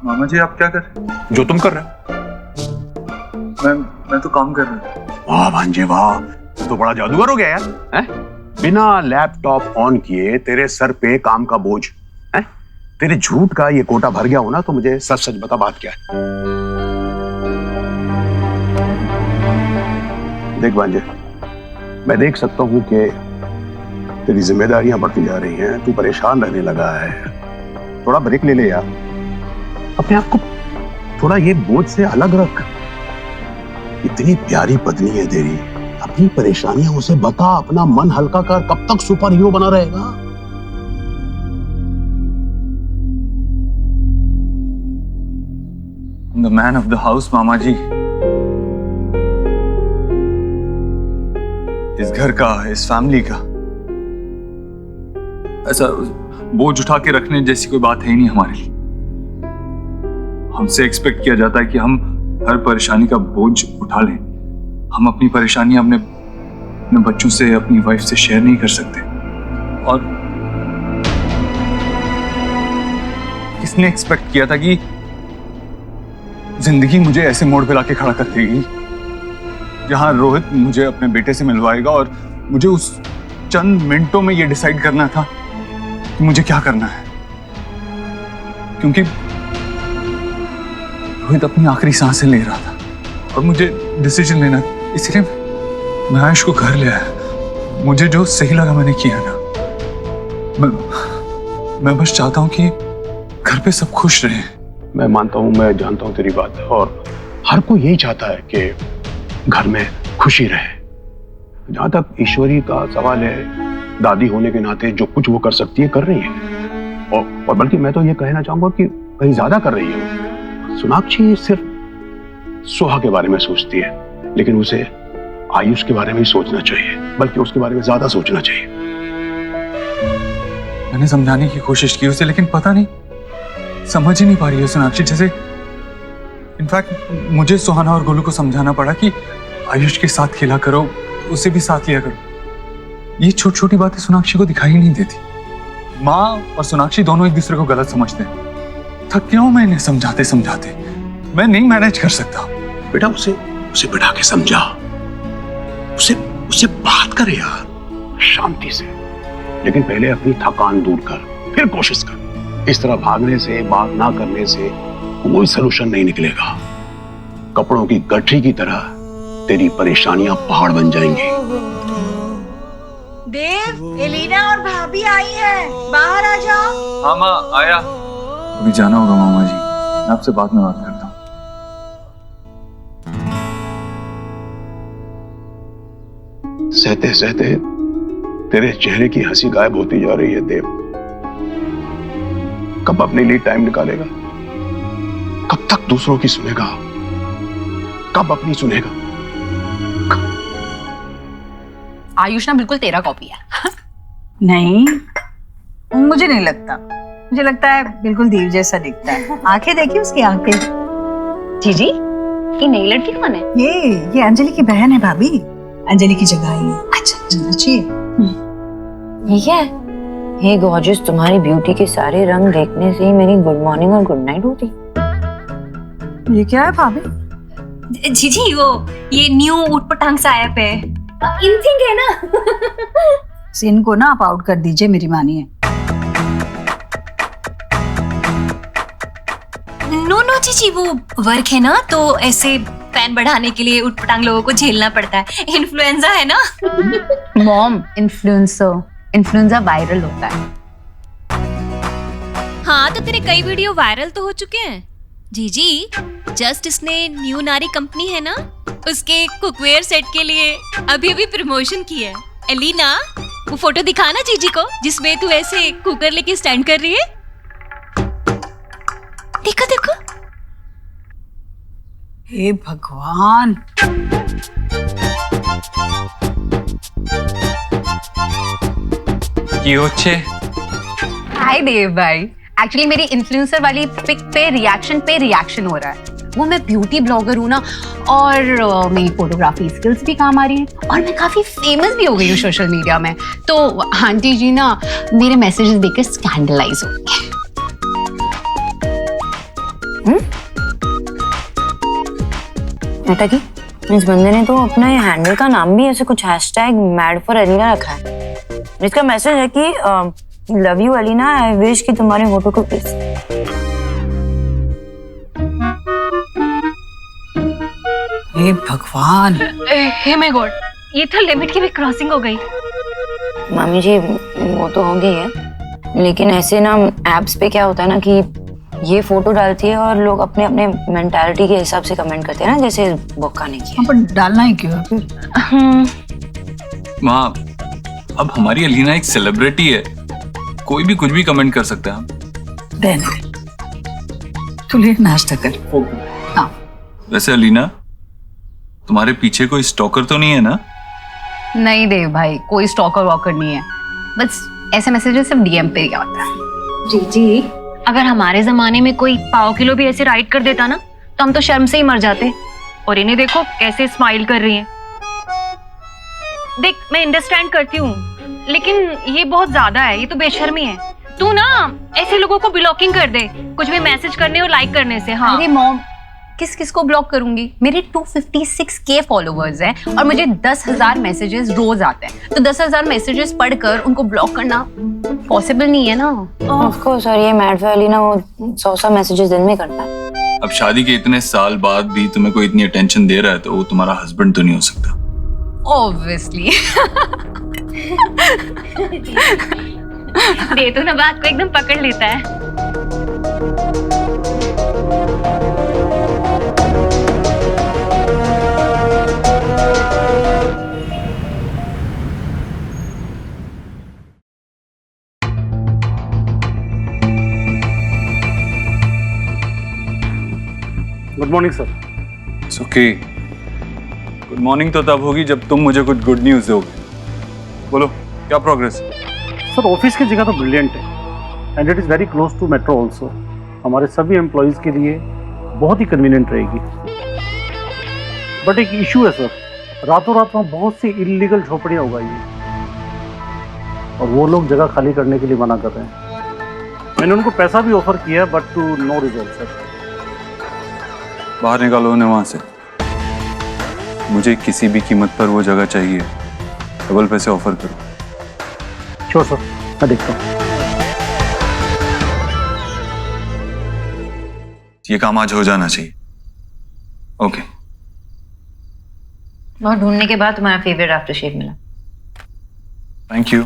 G: मामा जी आप क्या कर रहे हैं?
C: जो तुम कर रहे हो।
G: मैं तो काम कर रहा हूँ।
C: वाह भांजे वाह, तू तो बड़ा जादूगर हो गया यार। हैं? बिना लैपटॉप ऑन किए तेरे सर पे काम का बोझ है। तेरे झूठ का ये कोटा भर गया हो ना, तो मुझे सच सच बता बात क्या है। देख भांजे, मैं देख सकता हूँ कि तेरी जिम्मेदारियां बढ़ती जा रही हैं, तू परेशान रहने लगा है। थोड़ा ब्रेक ले ले यार, अपने आप को थोड़ा ये बोझ से अलग रख। इतनी प्यारी पत्नी है तेरी, अपनी परेशानियां उसे बता, अपना मन हल्का कर। कब तक सुपर हीरो बना रहेगा?
G: The man of the house मामा जी। इस घर का, इस फैमिली का। ऐसा बोझ उठा के रखने जैसी कोई बात है ही नहीं हमारे लिए। हमसे एक्सपेक्ट किया जाता है कि हम हर परेशानी का बोझ उठा लें। हम अपनी परेशानियां अपने बच्चों से, अपनी वाइफ से शेयर नहीं कर सकते। और किसने एक्सपेक्ट किया था कि जिंदगी मुझे ऐसे मोड़ पे लाके खड़ा कर देगी जहां रोहित मुझे अपने बेटे से मिलवाएगा और मुझे उस चंद मिनटों में ये डिसाइड करना था कि मुझे क्या करना है। क्योंकि रोहित अपनी आखिरी सांसें ले रहा था और मुझे डिसीजन लेना, इसलिए मैं आयुष को घर ले आया। मुझे जो सही लगा मैंने किया ना। मैं बस चाहता हूं कि घर पे सब खुश रहे।
C: मैं मानता हूं, मैं जानता हूं तेरी बात, और हर कोई यही चाहता है कि घर में खुशी रहे। जहां तक ईश्वरी का सवाल है, दादी होने के नाते जो कुछ वो कर सकती है कर रही है, और बल्कि मैं तो ये कहना चाहूंगा कि कहीं ज्यादा कर रही है। सोनाक्षी सिर्फ सोहा के बारे में सोचती है, लेकिन उसे आयुष के बारे में ही सोचना चाहिए, बल्कि उसके बारे में ज्यादा सोचना चाहिए।
G: मैंने समझाने की कोशिश की उसे, लेकिन पता नहीं समझ ही नहीं पा रही है सोनाक्षी। जैसे इनफैक्ट मुझे सुहाना और गोलू को समझाना पड़ा कि आयुष के साथ खेला करो, उसे भी साथ लिया करो। ये छोटी छोटी बातें सोनाक्षी को दिखाई नहीं देती। माँ और सोनाक्षी दोनों एक दूसरे को गलत समझते हैं। थक गया हूं मैं इन्हें समझाते समझाते। मैं नहीं मैनेज कर सकता।
C: बेटा उसे बिठा के समझा, उसे बात करे यार शांति से, लेकिन पहले अपनी थकान दूर कर, फिर कोशिश कर। इस तरह भागने से, बात ना करने से कोई सलूशन नहीं निकलेगा। कपड़ों की गठरी की तरह तेरी परेशानियां पहाड़ बन जाएंगी।
E: देव, एलिना और भाभी आई है, बाहर आ जाओ।
G: हाँ माँ आया। अभी जाना होगा मामा जी, मैं आपसे बाद में बात करता हूँ।
C: सहते सहते तेरे चेहरे की हंसी गायब होती जा रही है देव। कब अपने लिए टाइम निकालेगा? कब तक दूसरों की सुनेगा? कब अपनी सुनेगा?
I: आयुष ना बिल्कुल तेरा कॉपी है।
E: नहीं, मुझे नहीं लगता। मुझे लगता है बिल्कुल देव जैसा दिखता है। आंखें देखिए उसकी आंखें।
H: जीजी, ये नई लड़की कौन है?
E: ये अंजलि की बहन है भाभी। अंजलि की जगह ही है। अच्छा अच्छी है।
D: ये क्या है? हे गॉर्जियस, तुम्हारी ब्यूटी के सारे रंग देखने से ही मेरी गुड मॉर्निंग और गुड नाइट होती।
E: ये क्या है भाभी?
H: जीजी, वो ये न्यू ऊटपटांग सा ऐप है, इनथिंग है ना।
E: इनको ना आप आउट कर दीजिए, मेरी मानिए।
H: नो जीजी, वो वर्क है ना, तो ऐसे फैन बढ़ाने के लिए ऊटपटांग लोगों को झेलना पड़ता है। इन्फ्लुएंजा है ना।
I: मॉम, इन्फ्लुएंजा वायरल होता है।
H: हाँ, तो तेरे कई वीडियो वायरल तो हो चुके हैं। जीजी, जस्ट इसने न्यू नारी कंपनी है ना, उसके कुकवेयर सेट के लिए अभी प्रमोशन की है। एलिना, वो फोटो दिखाना जीजी को जिसमें तू ऐसे कुकर लेके स्टैंड कर रही है। देखो देखो।
E: हे भगवान।
I: हाय देव भाई, एक्चुअली मेरी इन्फ्लुएंसर वाली पिक पे रिएक्शन हो रहा है। वो मैं ब्यूटी ब्लॉगर हूँ ना, और मेरी फोटोग्राफी स्किल्स भी काम आ रही हैं, और मैं काफी फेमस भी हो गई हूँ सोशल मीडिया में। तो आंटी जी ना मेरे मैसेजेस देखकर स्कैंडलाइज हो गए।
D: बेटा की इस बंदे ने तो अपना ये हैंडल का नाम भी ऐसे कुछ #MadForElina रखा है, जिसका मैसेज है कि love you Elina, I wish कि तुम्हारे फोटो को
E: हे भगवान।
H: हे माय गॉड, ये तो लिमिट की भी क्रॉसिंग हो गई।
D: मामी जी वो तो हो गई है, लेकिन ऐसे ना एप्स पे क्या होता है ना कि ये फोटो डालती है और लोग अपने अपने मेंटालिटी के हिसाब से कमेंट करते हैं ना, जैसे बोका ने किया।
E: पर डालना ही क्यों है फिर?
G: माँ, अब हमारी एलिना एक सेलिब्रिटी है, कोई भी कुछ भी कमेंट कर सकता है।
E: रहने तू ले, नाश्ता कर। हाँ।
G: वैसे एलिना, तुम्हारे पीछे कोई स्टॉकर तो नहीं है ना?
I: नहीं देव भाई, कोई स्टॉकर वॉकर नहीं है। बस ऐसे मैसेजेस सिर्फ डीएम पे ही आता है।
H: जी अगर हमारे जमाने में कोई पाव किलो भी ऐसे राइट कर देता ना तो हम तो शर्म से ही मर जाते। और इन्हें देखो कैसे स्माइल कर रही हैं। देख मैं अंडरस्टैंड करती हूँ लेकिन ये बहुत ज्यादा है, ये तो बेशर्मी है। तू ना ऐसे लोगों को ब्लॉकिंग कर दे कुछ भी मैसेज करने और लाइक करने से। हाँ
I: अरे मॉम, किस किस को ब्लॉक करूंगी? मेरे 256K फॉलोवर्स हैं और मुझे 10,000 मैसेजेस रोज आते हैं, तो 10,000 मैसेजेस पढ़कर उनको ब्लॉक करना पॉसिबल नहीं है ना।
D: ऑफ कोर्स, और ये मैड वाली ना वो 100 मैसेजेस दिन में करता है।
G: अब शादी के इतने साल बाद भी तुम्हें कोई इतनी अटेंशन दे रहा है तो वो तुम्हारा हस्बैंड तो नहीं हो सकता।
I: ऑब्वियसली।
H: दे तो ना बात को एकदम पकड़ लेता है।
L: Good morning sir.
G: It's okay. Good morning तो तब होगी जब तुम मुझे कुछ गुड न्यूज़ दोगे। बोलो क्या प्रोग्रेस?
L: सर ऑफिस की जगह तो ब्रिलियंट है and it is very close to metro also. हमारे सभी एम्प्लॉयज़ के लिए बहुत ही कन्वीनियंट रहेगी। बट एक इशू है सर, रातों रात वहाँ बहुत सी इलीगल झोपड़ियाँ उगाई हैं और वो लोग जगह खाली करने के लिए मना कर रहे हैं। मैंने उनको पैसा भी ऑफर किया but to no result sir.
G: बाहर निकालो उन्हें वहां से। मुझे किसी भी कीमत पर वो जगह चाहिए। डबल पैसे ऑफर करो।
L: श्योर सर, मैं देखता हूँ।
G: ये काम आज हो जाना चाहिए। ओके।
D: बहुत ढूंढने के बाद तुम्हारा फेवरेट आफ्टर शेव मिला।
G: Thank you.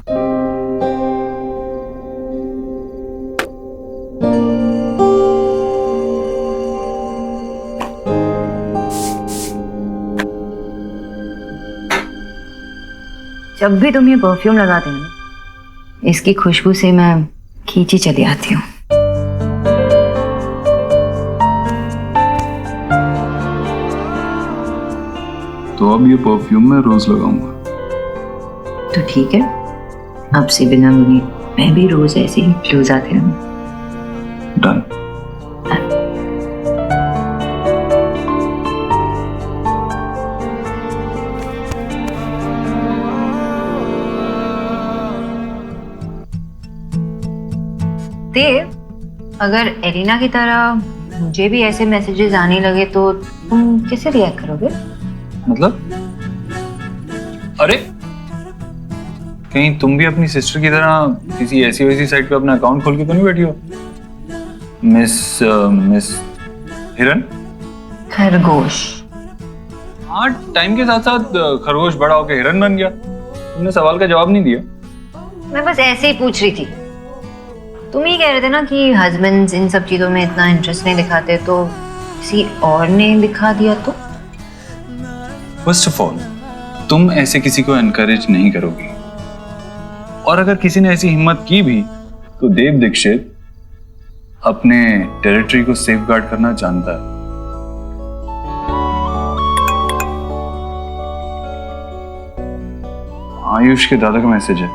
D: जब भी तुम ये परफ्यूम लगाते हो ना, इसकी खुशबू से मैं खींची चली आती हूँ।
G: तो अब ये परफ्यूम मैं रोज लगाऊंगा।
D: तो ठीक है, अब से बिना मुझे मैं भी रोज ऐसे ही क्लोज आते रहूँ।
G: डन।
D: देव, अगर एलिना की तरह मुझे भी ऐसे मैसेजेस आने लगे तो तुम कैसे रिएक्ट करोगे?
G: मतलब? अरे कहीं तुम भी अपनी सिस्टर की तरह किसी ऐसी वैसी साइट पे अपना अकाउंट खोल के तो नहीं बैठी हो? मिस हिरन?
D: खरगोश।
G: हाँ, टाइम के साथ साथ खरगोश बड़ा होकर हिरन बन गया। तुमने सवाल का जवाब नहीं दिया।
D: मैं बस ऐसे ही पूछ रही थी। तुम ही कह रहे थे ना कि हस्बैंड्स इन सब चीजों में इतना इंटरेस्ट नहीं दिखाते, तो किसी और ने दिखा दिया तो?
G: फर्स्ट ऑफ ऑल, तुम ऐसे किसी को एनकरेज नहीं करोगी, और अगर किसी ने ऐसी हिम्मत की भी तो देव दीक्षित अपने टेरिटरी को सेफगार्ड करना जानता है। आयुष के दादा का मैसेज है,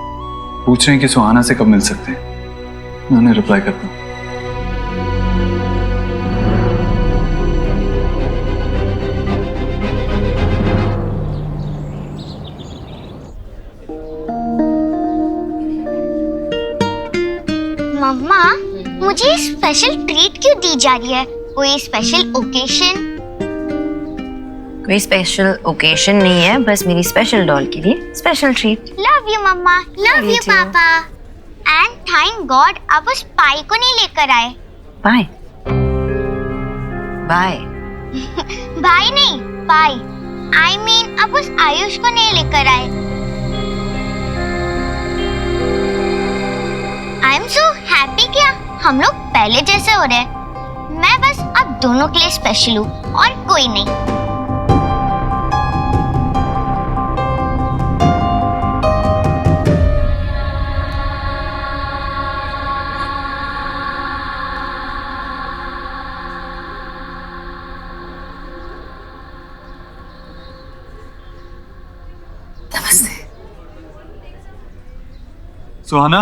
G: पूछ रहे हैं कि सुहाना से कब मिल सकते हैं। मैं उन्हें रिप्लाई करता हूँ।
A: मम्मा, मुझे स्पेशल ट्रीट क्यों दी जा रही है? कोई स्पेशल ओकेशन?
D: कोई स्पेशल ओकेशन नहीं है, बस मेरी स्पेशल डॉल के लिए special treat.
A: Love you mamma, love
D: you
A: you
D: too.
A: पापा। एंड थैंक गॉड आप उस पाई को नहीं लेकर आए।
D: Bye bye.
A: भाई नहीं, पाई। आई मीन आप उस आयुष को नहीं लेकर आए। I am so happy. क्या हम लोग पहले जैसे हो रहे हैं? मैं बस आप दोनों के लिए स्पेशल हूँ और कोई नहीं।
G: सुहाना,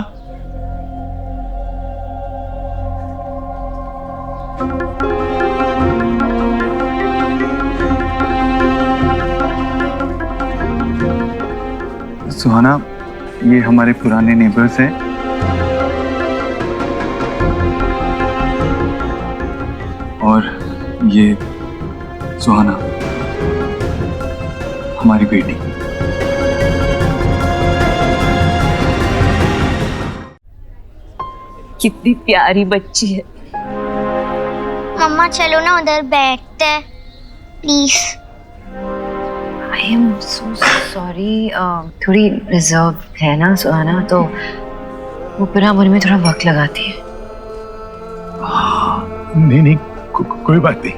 G: सुहाना, ये हमारे पुराने नेबर्स हैं। और ये सुहाना, हमारी बेटी।
I: कितनी प्यारी बच्ची है।
A: मम्मा चलो ना उधर बैठते हैं please.
D: I am so sorry, थोड़ी रिजर्व है ना सुहाना, तो वो पूरा मुझ में थोड़ा वक्त लगाती है।
C: नहीं नहीं, कोई बात नहीं,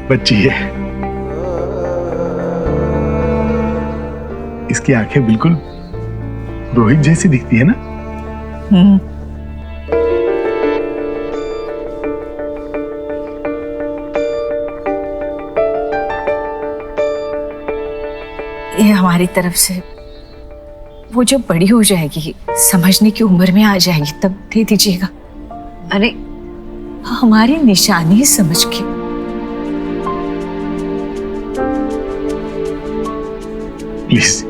C: बच्ची है। इसकी आंखें बिल्कुल रोहित जैसी दिखती है ना।
I: ये हमारी तरफ से, वो जब बड़ी हो जाएगी, समझने की उम्र में आ जाएगी, तब दे दीजिएगा।
D: अरे
I: हमारी निशानी समझ के।
C: प्लीज।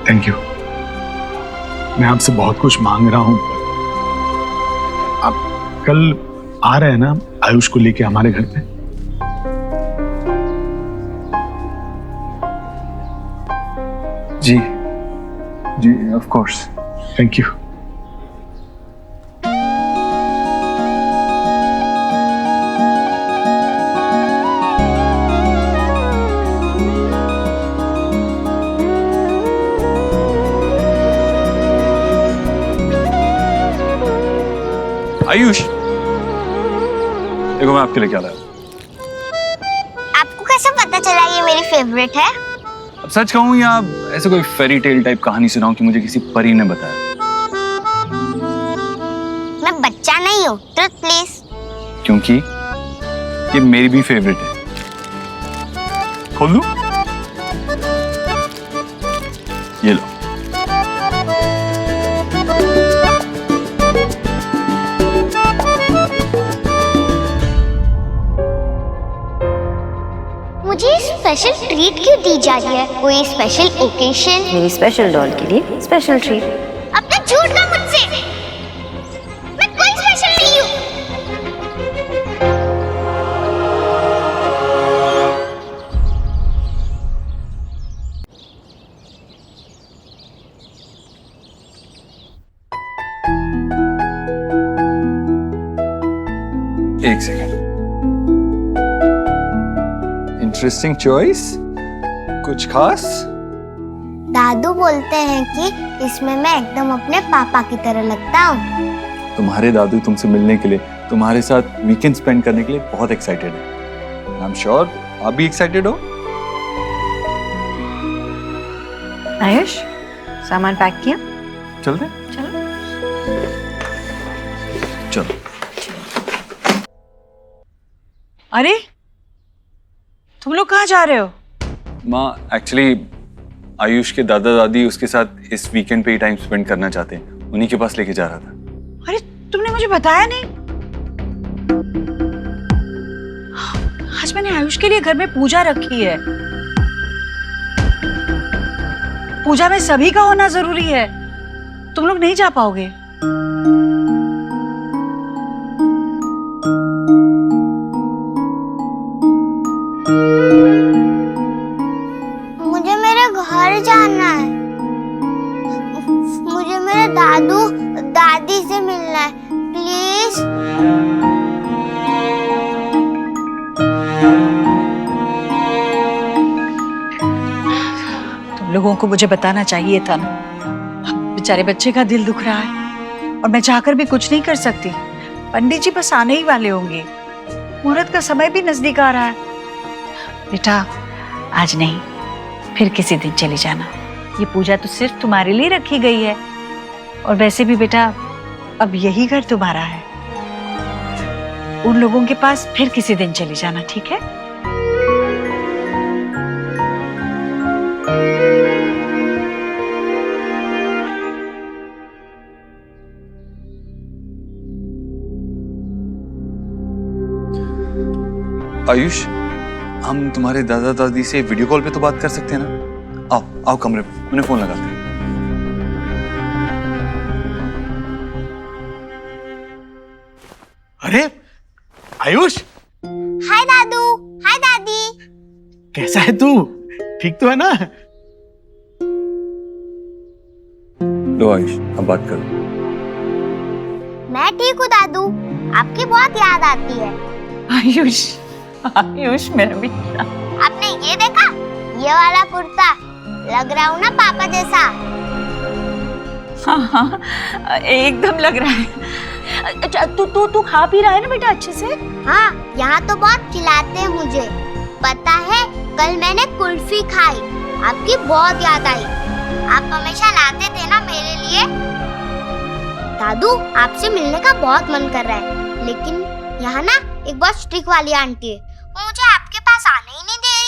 C: Thank you. मैं आपसे बहुत कुछ मांग रहा हूं, आप कल आ रहे हैं ना आयुष को लेके हमारे घर पे?
G: जी जी, of course.
C: Thank you.
G: Ayush, देखो मैं आपके लिए क्या लाया।
A: आपको कैसे पता चला ये मेरी फेवरेट है?
G: अब सच कहूं या ऐसे कोई फेरी टेल टाइप कहानी सुनाऊं कि मुझे किसी परी ने बताया?
A: मैं बच्चा नहीं हूँ, ट्रुथ प्लीज।
G: क्योंकि ये मेरी भी फेवरेट है। खोल दूं? ये लो।
A: मुझे स्पेशल ट्रीट क्यों दी जा रही है? कोई स्पेशल ओकेशन?
D: मेरी स्पेशल डॉल के लिए स्पेशल ट्रीट।
A: अब तक झूठ ना मुझसे, मैं कोई स्पेशल नहीं हूँ।
G: एक सेकंड। Interesting choice. कुछ खास?
A: दादू बोलते हैं कि इसमें मैं एकदम अपने पापा की तरह लगता हूँ।
G: तुम्हारे दादू तुमसे मिलने के लिए, तुम्हारे साथ वीकेंड स्पेंड करने के लिए बहुत एक्साइटेड है। आई एम श्योर आप भी एक्साइटेड हो।
D: आयुष, सामान पैक किया?
G: चलते?
D: चलो।
G: चलो।
E: अरे तुम लोग कहाँ जा रहे हो?
G: माँ, एक्चुअली आयुष के दादा दादी उसके साथ इस वीकेंड पे ही टाइम स्पेंड करना चाहते हैं, उन्हीं के पास लेके जा रहा था।
E: अरे तुमने मुझे बताया नहीं। आज मैंने आयुष के लिए घर में पूजा रखी है। पूजा में सभी का होना जरूरी है। तुम लोग नहीं जा पाओगे।
A: मुझे मेरे घर जाना है। मुझे मेरे दादू दादी से मिलना है, प्लीज।
E: तुम लोगों को मुझे बताना चाहिए था ना। बेचारे बच्चे का दिल दुख रहा है और मैं चाहकर भी कुछ नहीं कर सकती। पंडित जी बस आने ही वाले होंगे। मुहूर्त का समय भी नजदीक आ रहा है। बेटा, आज नहीं, फिर किसी दिन चली जाना। ये पूजा तो सिर्फ तुम्हारे लिए रखी गई है। और वैसे भी बेटा, अब यही घर तुम्हारा है। उन लोगों के पास फिर किसी दिन चली जाना, ठीक है?
G: आयुष, हम तुम्हारे दादा दादी से वीडियो कॉल पे तो बात कर सकते हैं ना? आओ आओ कमरे में, मैंने फोन लगाते हैं।
K: अरे आयुष,
A: हाय दादू, हाय दादी।
K: कैसा है तू? ठीक तो है ना?
G: लो आयुष, अब बात करो।
A: मैं ठीक हूँ दादू, आपकी बहुत याद आती है।
E: आयुष, आयुष मेरा बेटा।
A: आपने ये देखा, ये वाला कुर्ता, लग रहा हूँ ना पापा जैसा।
E: हाँ हाँ, एकदम लग रहा है। अच्छा, तू खा पी रहा है ना बेटा अच्छे से?
A: हाँ, यहाँ तो बहुत खिलाते हैं मुझे। पता है, कल मैंने कुल्फी खाई, आपकी बहुत याद आई। आप हमेशा लाते थे ना मेरे लिए। दादू, आपसे मिलने का बहुत मन कर रहा है, लेकिन यहाँ ना एक बहुत स्ट्रिक्ट वाली आंटी है, वो मुझे आपके पास आने ही नहीं दे रही।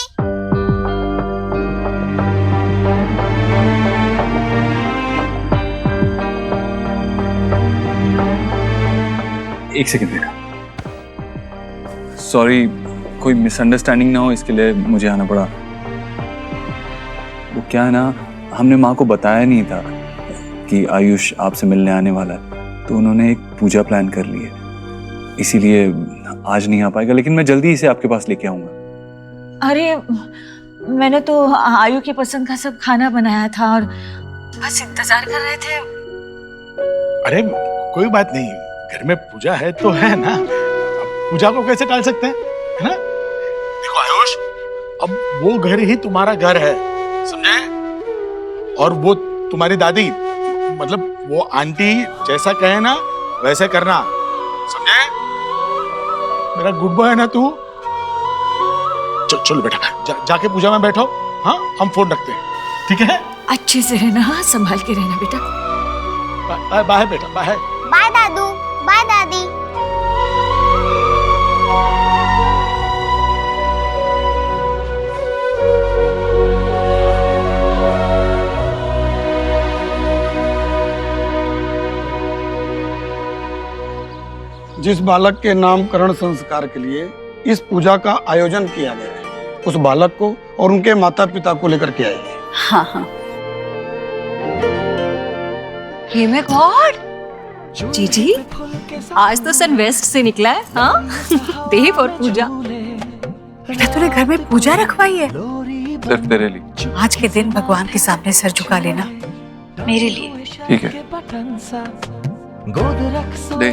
G: एक सेकंड बेटा, सॉरी, कोई मिसअंडरस्टैंडिंग ना हो इसके लिए मुझे आना पड़ा। वो क्या है ना, हमने माँ को बताया नहीं था कि आयुष आपसे मिलने आने वाला है, तो उन्होंने एक पूजा प्लान कर ली है, इसीलिए आज नहीं आ पाएगा, लेकिन मैं जल्दी इसे आपके पास लेके आऊंगा।
E: अरे मैंने तो आयु की पसंद का सब खाना बनाया था और बस इंतजार कर रहे थे।
K: अरे कोई बात नहीं, घर में पूजा है तो है ना, अब पूजा को कैसे टाल सकते हैं, है ना? देखो आयुष, अब वो घर ही तुम्हारा घर है, समझे? और वो तुम्हारी दादी, मतलब वो आंटी जैसा कहे ना वैसे करना, समझे? मेरा गुड बॉय है ना तू? चलो बेटा, जाके पूजा में बैठो। हाँ, हम फोन रखते हैं, ठीक है?
E: अच्छे से रहना, संभाल के रहना बेटा।
K: बाय बेटा, बाय।
A: बाय दादू, बाय दादी।
M: जिस बालक के नामकरण संस्कार के लिए इस पूजा का आयोजन किया गया है, उस बालक को और उनके माता पिता को लेकर के आइए।
E: हाँ हाँ। हे माय गॉड, जीजी, आज तो सन वेस्ट से निकला है। हाँ, देव और पूजा। बेटा, तूने घर में पूजा रखवाई है?
G: सिर्फ तेरे लिए।
E: आज के दिन भगवान के सामने सर झुका लेना, मेरे लिए।
G: ठीक है, ले,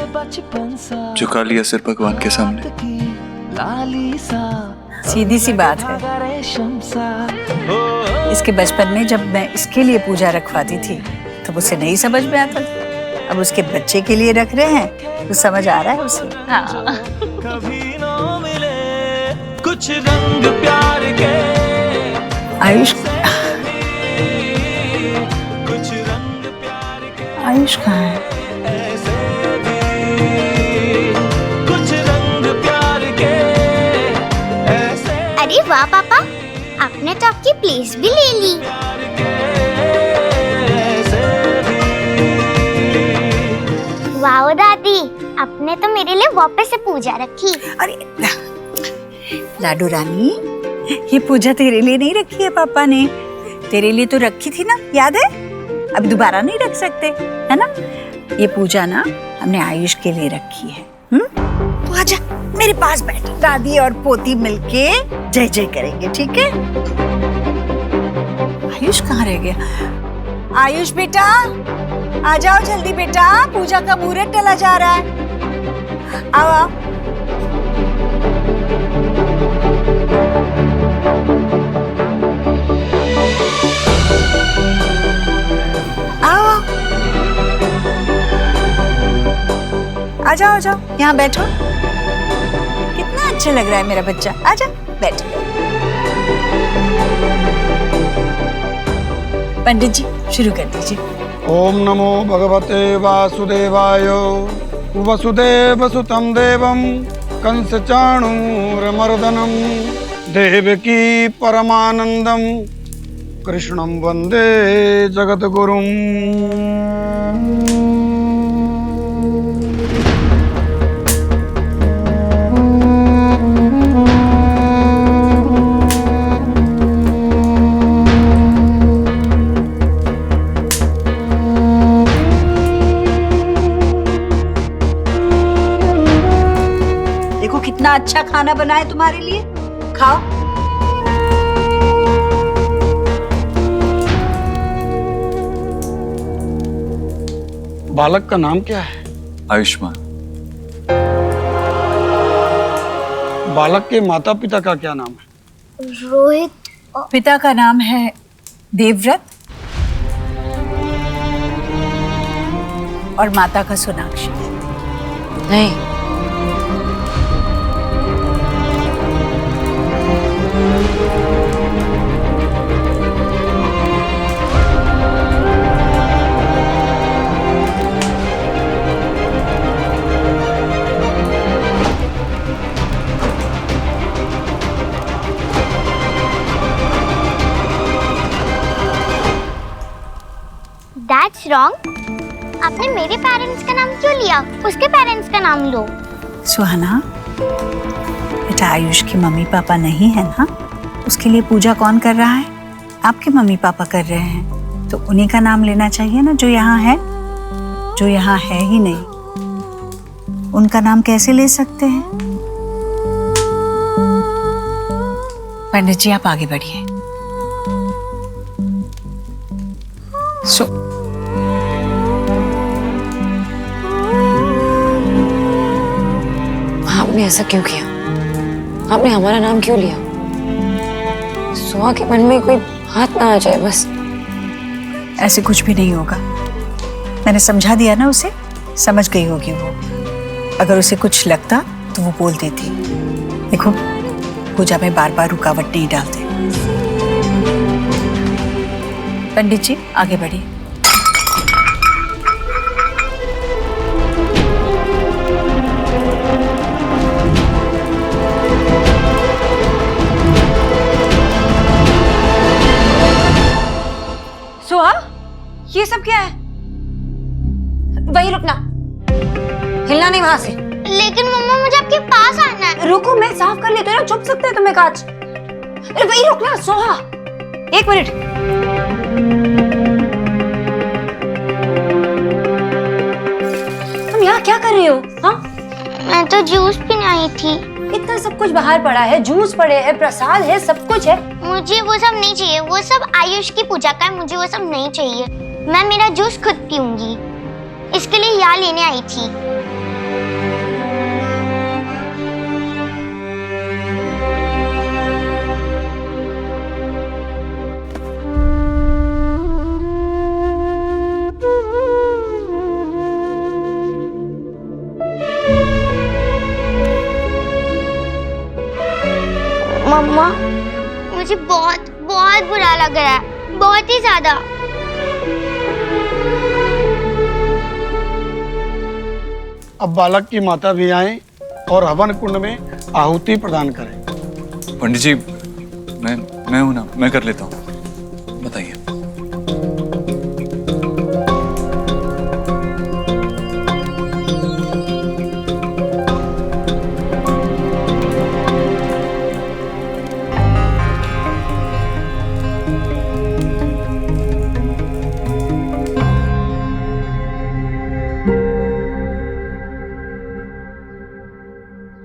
G: झुका लिया सिर भगवान के सामने।
E: सीधी सी बात है, इसके बचपन में जब मैं इसके लिए पूजा रखवाती थी तो उसे नहीं समझ में आता था, अब उसके बच्चे के लिए रख रहे हैं तो समझ आ रहा है उसे। हाँ।
N: कुछ रंग प्यार के
E: आयुष, आयुष कहाँ है?
A: अरे वाह पापा, आपने तो आपकी प्लेस भी ले ली। वाह दादी, आपने तो मेरे लिए वापस से पूजा रखी।
E: अरे लाडू रानी, ये पूजा तेरे लिए नहीं रखी है पापा ने, तेरे लिए तो रखी थी ना, याद है? अब दोबारा नहीं रख सकते, है ना? ये पूजा ना हमने आयुष के लिए रखी है। तू आजा मेरे पास बैठ, दादी और पोती मिलके जय जय करेंगे, ठीक है? आयुष कहाँ रह गया? आयुष बेटा, आ जाओ जल्दी बेटा, पूजा का मुहूर्त टला जा रहा है। आओ आओ। आओ, आ जाओ, आ जाओ, यहाँ बैठो। कितना अच्छा लग रहा है मेरा बच्चा, आजा बैठ। पंडित जी शुरू कर दीजिए।
M: ओम नमो भगवते वासुदेवाय। वसुदेव सुतं देवं कंस चाणूरमर्दनं देवकी परमानंदं कृष्णं वंदे जगद्गुरुं।
E: अच्छा खाना बनाए तुम्हारे लिए, खाओ।
M: बालक का नाम क्या है?
G: आयुष्मान।
M: बालक के माता पिता का क्या नाम है?
A: रोहित।
E: पिता का नाम है देवव्रत और माता का सोनाक्षी।
D: नहीं,
A: That's wrong. आपने मेरे पेरेंट्स का नाम क्यों लिया? उसके पेरेंट्स का नाम लो।
E: सुहाना, बेटा आयुष के मम्मी पापा नहीं है ना, उसके लिए पूजा कौन कर रहा है? आपके मम्मी पापा कर रहे हैं, तो उन्हीं का नाम लेना चाहिए ना, जो यहाँ है। जो यहाँ है ही नहीं, उनका नाम कैसे ले सकते हैं? पंडित जी आप आगे बढ़िए।
D: आपने ऐसा क्यों किया? आपने हमारा नाम क्यों लिया? सुहा के मन में कोई हाथ ना आ जाए बस।
E: ऐसे कुछ भी नहीं होगा, मैंने समझा दिया ना उसे, समझ गई होगी वो। अगर उसे कुछ लगता तो वो बोल देती। देखो, पूजा में बार बार रुकावट नहीं डालते। पंडित जी आगे बढ़िए।
D: सुहा, ये सब क्या है? वहीं रुकना, हिलना नहीं वहां से।
A: लेकिन मम्मा मुझे आपके पास आना है।
D: रुको, मैं साफ कर लेती हूँ ना, चुप सकते हैं तुम्हें कांच। अरे वहीं रुकना सुहा, 1 मिनट। तुम यहाँ क्या कर रही हो? हाँ,
A: मैं तो जूस पीने आई थी।
D: इतना सब कुछ बाहर पड़ा है, जूस पड़े हैं, प्रसाद है, सब कुछ है।
A: मुझे वो सब नहीं चाहिए, वो सब आयुष की पूजा का है, मुझे वो सब नहीं चाहिए। मैं मेरा जूस खुद पीऊंगी, इसके लिए यहाँ लेने आई थी। मम्मा, मुझे बहुत बहुत बुरा लग रहा है, बहुत ही ज्यादा।
M: अब बालक की माता भी आए और हवन कुंड में आहुति प्रदान करें।
G: पंडित जी, मैं हूं ना, मैं कर लेता हूँ, बताइए।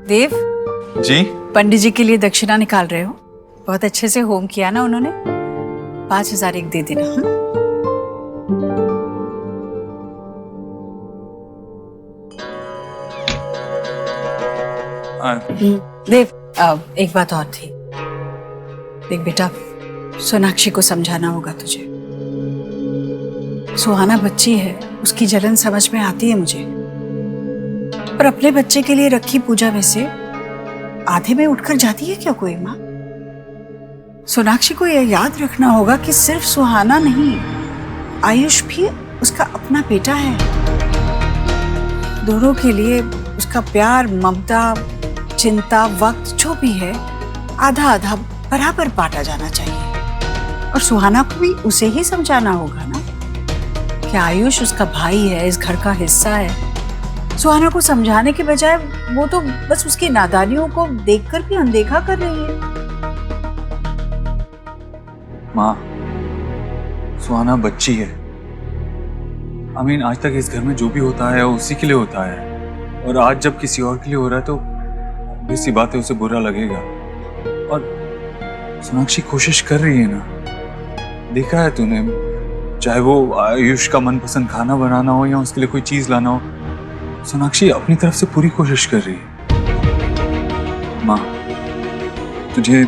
E: देव
G: जी,
E: पंडित जी के लिए दक्षिणा निकाल रहे हो? बहुत अच्छे से होम किया ना उन्होंने। 5,000 एक दे देना। देव, एक बात और थी। देख बेटा, सोनाक्षी को समझाना होगा तुझे। सुहाना बच्ची है, उसकी जलन समझ में आती है मुझे, पर अपने बच्चे के लिए रखी पूजा में से आधे में उठकर जाती है क्या कोई माँ? सोनाक्षी को यह याद रखना होगा कि सिर्फ सुहाना नहीं, आयुष भी उसका अपना बेटा है। दोनों के लिए उसका प्यार, ममता, चिंता, वक्त जो भी है, आधा आधा बराबर बांटा जाना चाहिए। और सुहाना को भी उसे ही समझाना होगा ना कि आयुष उसका भाई है, इस घर का हिस्सा है। सुहाना को समझाने के बजाय वो तो बस उसकी नादानियों को देखकर भी अनदेखा कर रही है।
G: माँ, सुहाना बच्ची है। आज तक इस घर में जो भी होता है वो उसी के लिए होता है, और आज जब किसी और के लिए हो रहा है तो ऐसी बातें उसे बुरा लगेगा। और सोनाक्षी कोशिश कर रही है ना, देखा है तूने, चाहे वो आयुष का मनपसंद खाना बनाना हो या उसके लिए कोई चीज लाना हो, सोनाक्षी अपनी तरफ से पूरी कोशिश कर रही है। माँ, तुझे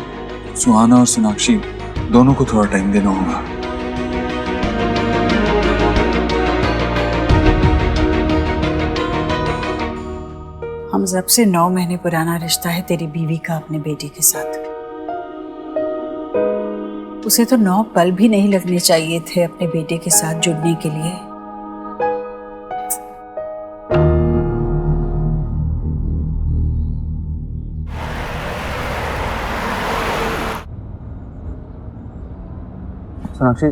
G: सुहाना और सोनाक्षी दोनों को थोड़ा टाइम देना होगा।
E: हम जब से 9 महीने पुराना रिश्ता है तेरी बीवी का अपने बेटे के साथ। उसे तो 9 पल भी नहीं लगने चाहिए थे अपने बेटे के साथ जुड़ने के लिए।
G: सोनाक्षी,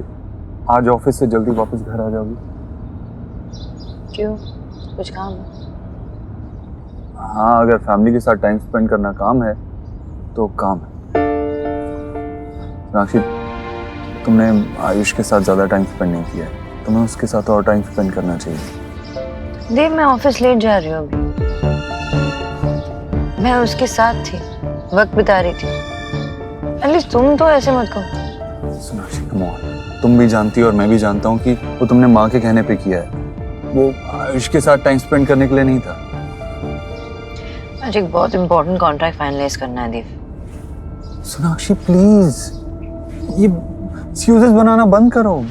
G: आज ऑफिस से जल्दी वापस घर आ जाओगी?
D: क्यों, कुछ काम है?
G: हाँ, अगर फैमिली के साथ टाइम स्पेंड करना काम है तो काम है। सोनाक्षी, तुमने आयुष के साथ ज्यादा टाइम स्पेंड नहीं किया है, तुम्हें उसके साथ और टाइम स्पेंड करना चाहिए।
D: देव, मैं ऑफिस लेट जा रही हूँ अभी। मैं उसके साथ थी, वक्त बिता रही थी। एटलीस्ट तुम तो ऐसे मत कहो।
G: सोनाक्षी, कम ऑन, तुम भी जानती हो और मैं भी जानता हूँ कि वो तुमने माँ के कहने पे किया है, वो आयुष के साथ टाइम स्पेंड करने के लिए नहीं था।
D: मुझे एक बहुत इंपॉर्टेंट कॉन्ट्रैक्ट फाइनलाइज करना है देव।
G: सोनाक्षी प्लीज, ये एक्सक्यूजेस बनाना बंद करो।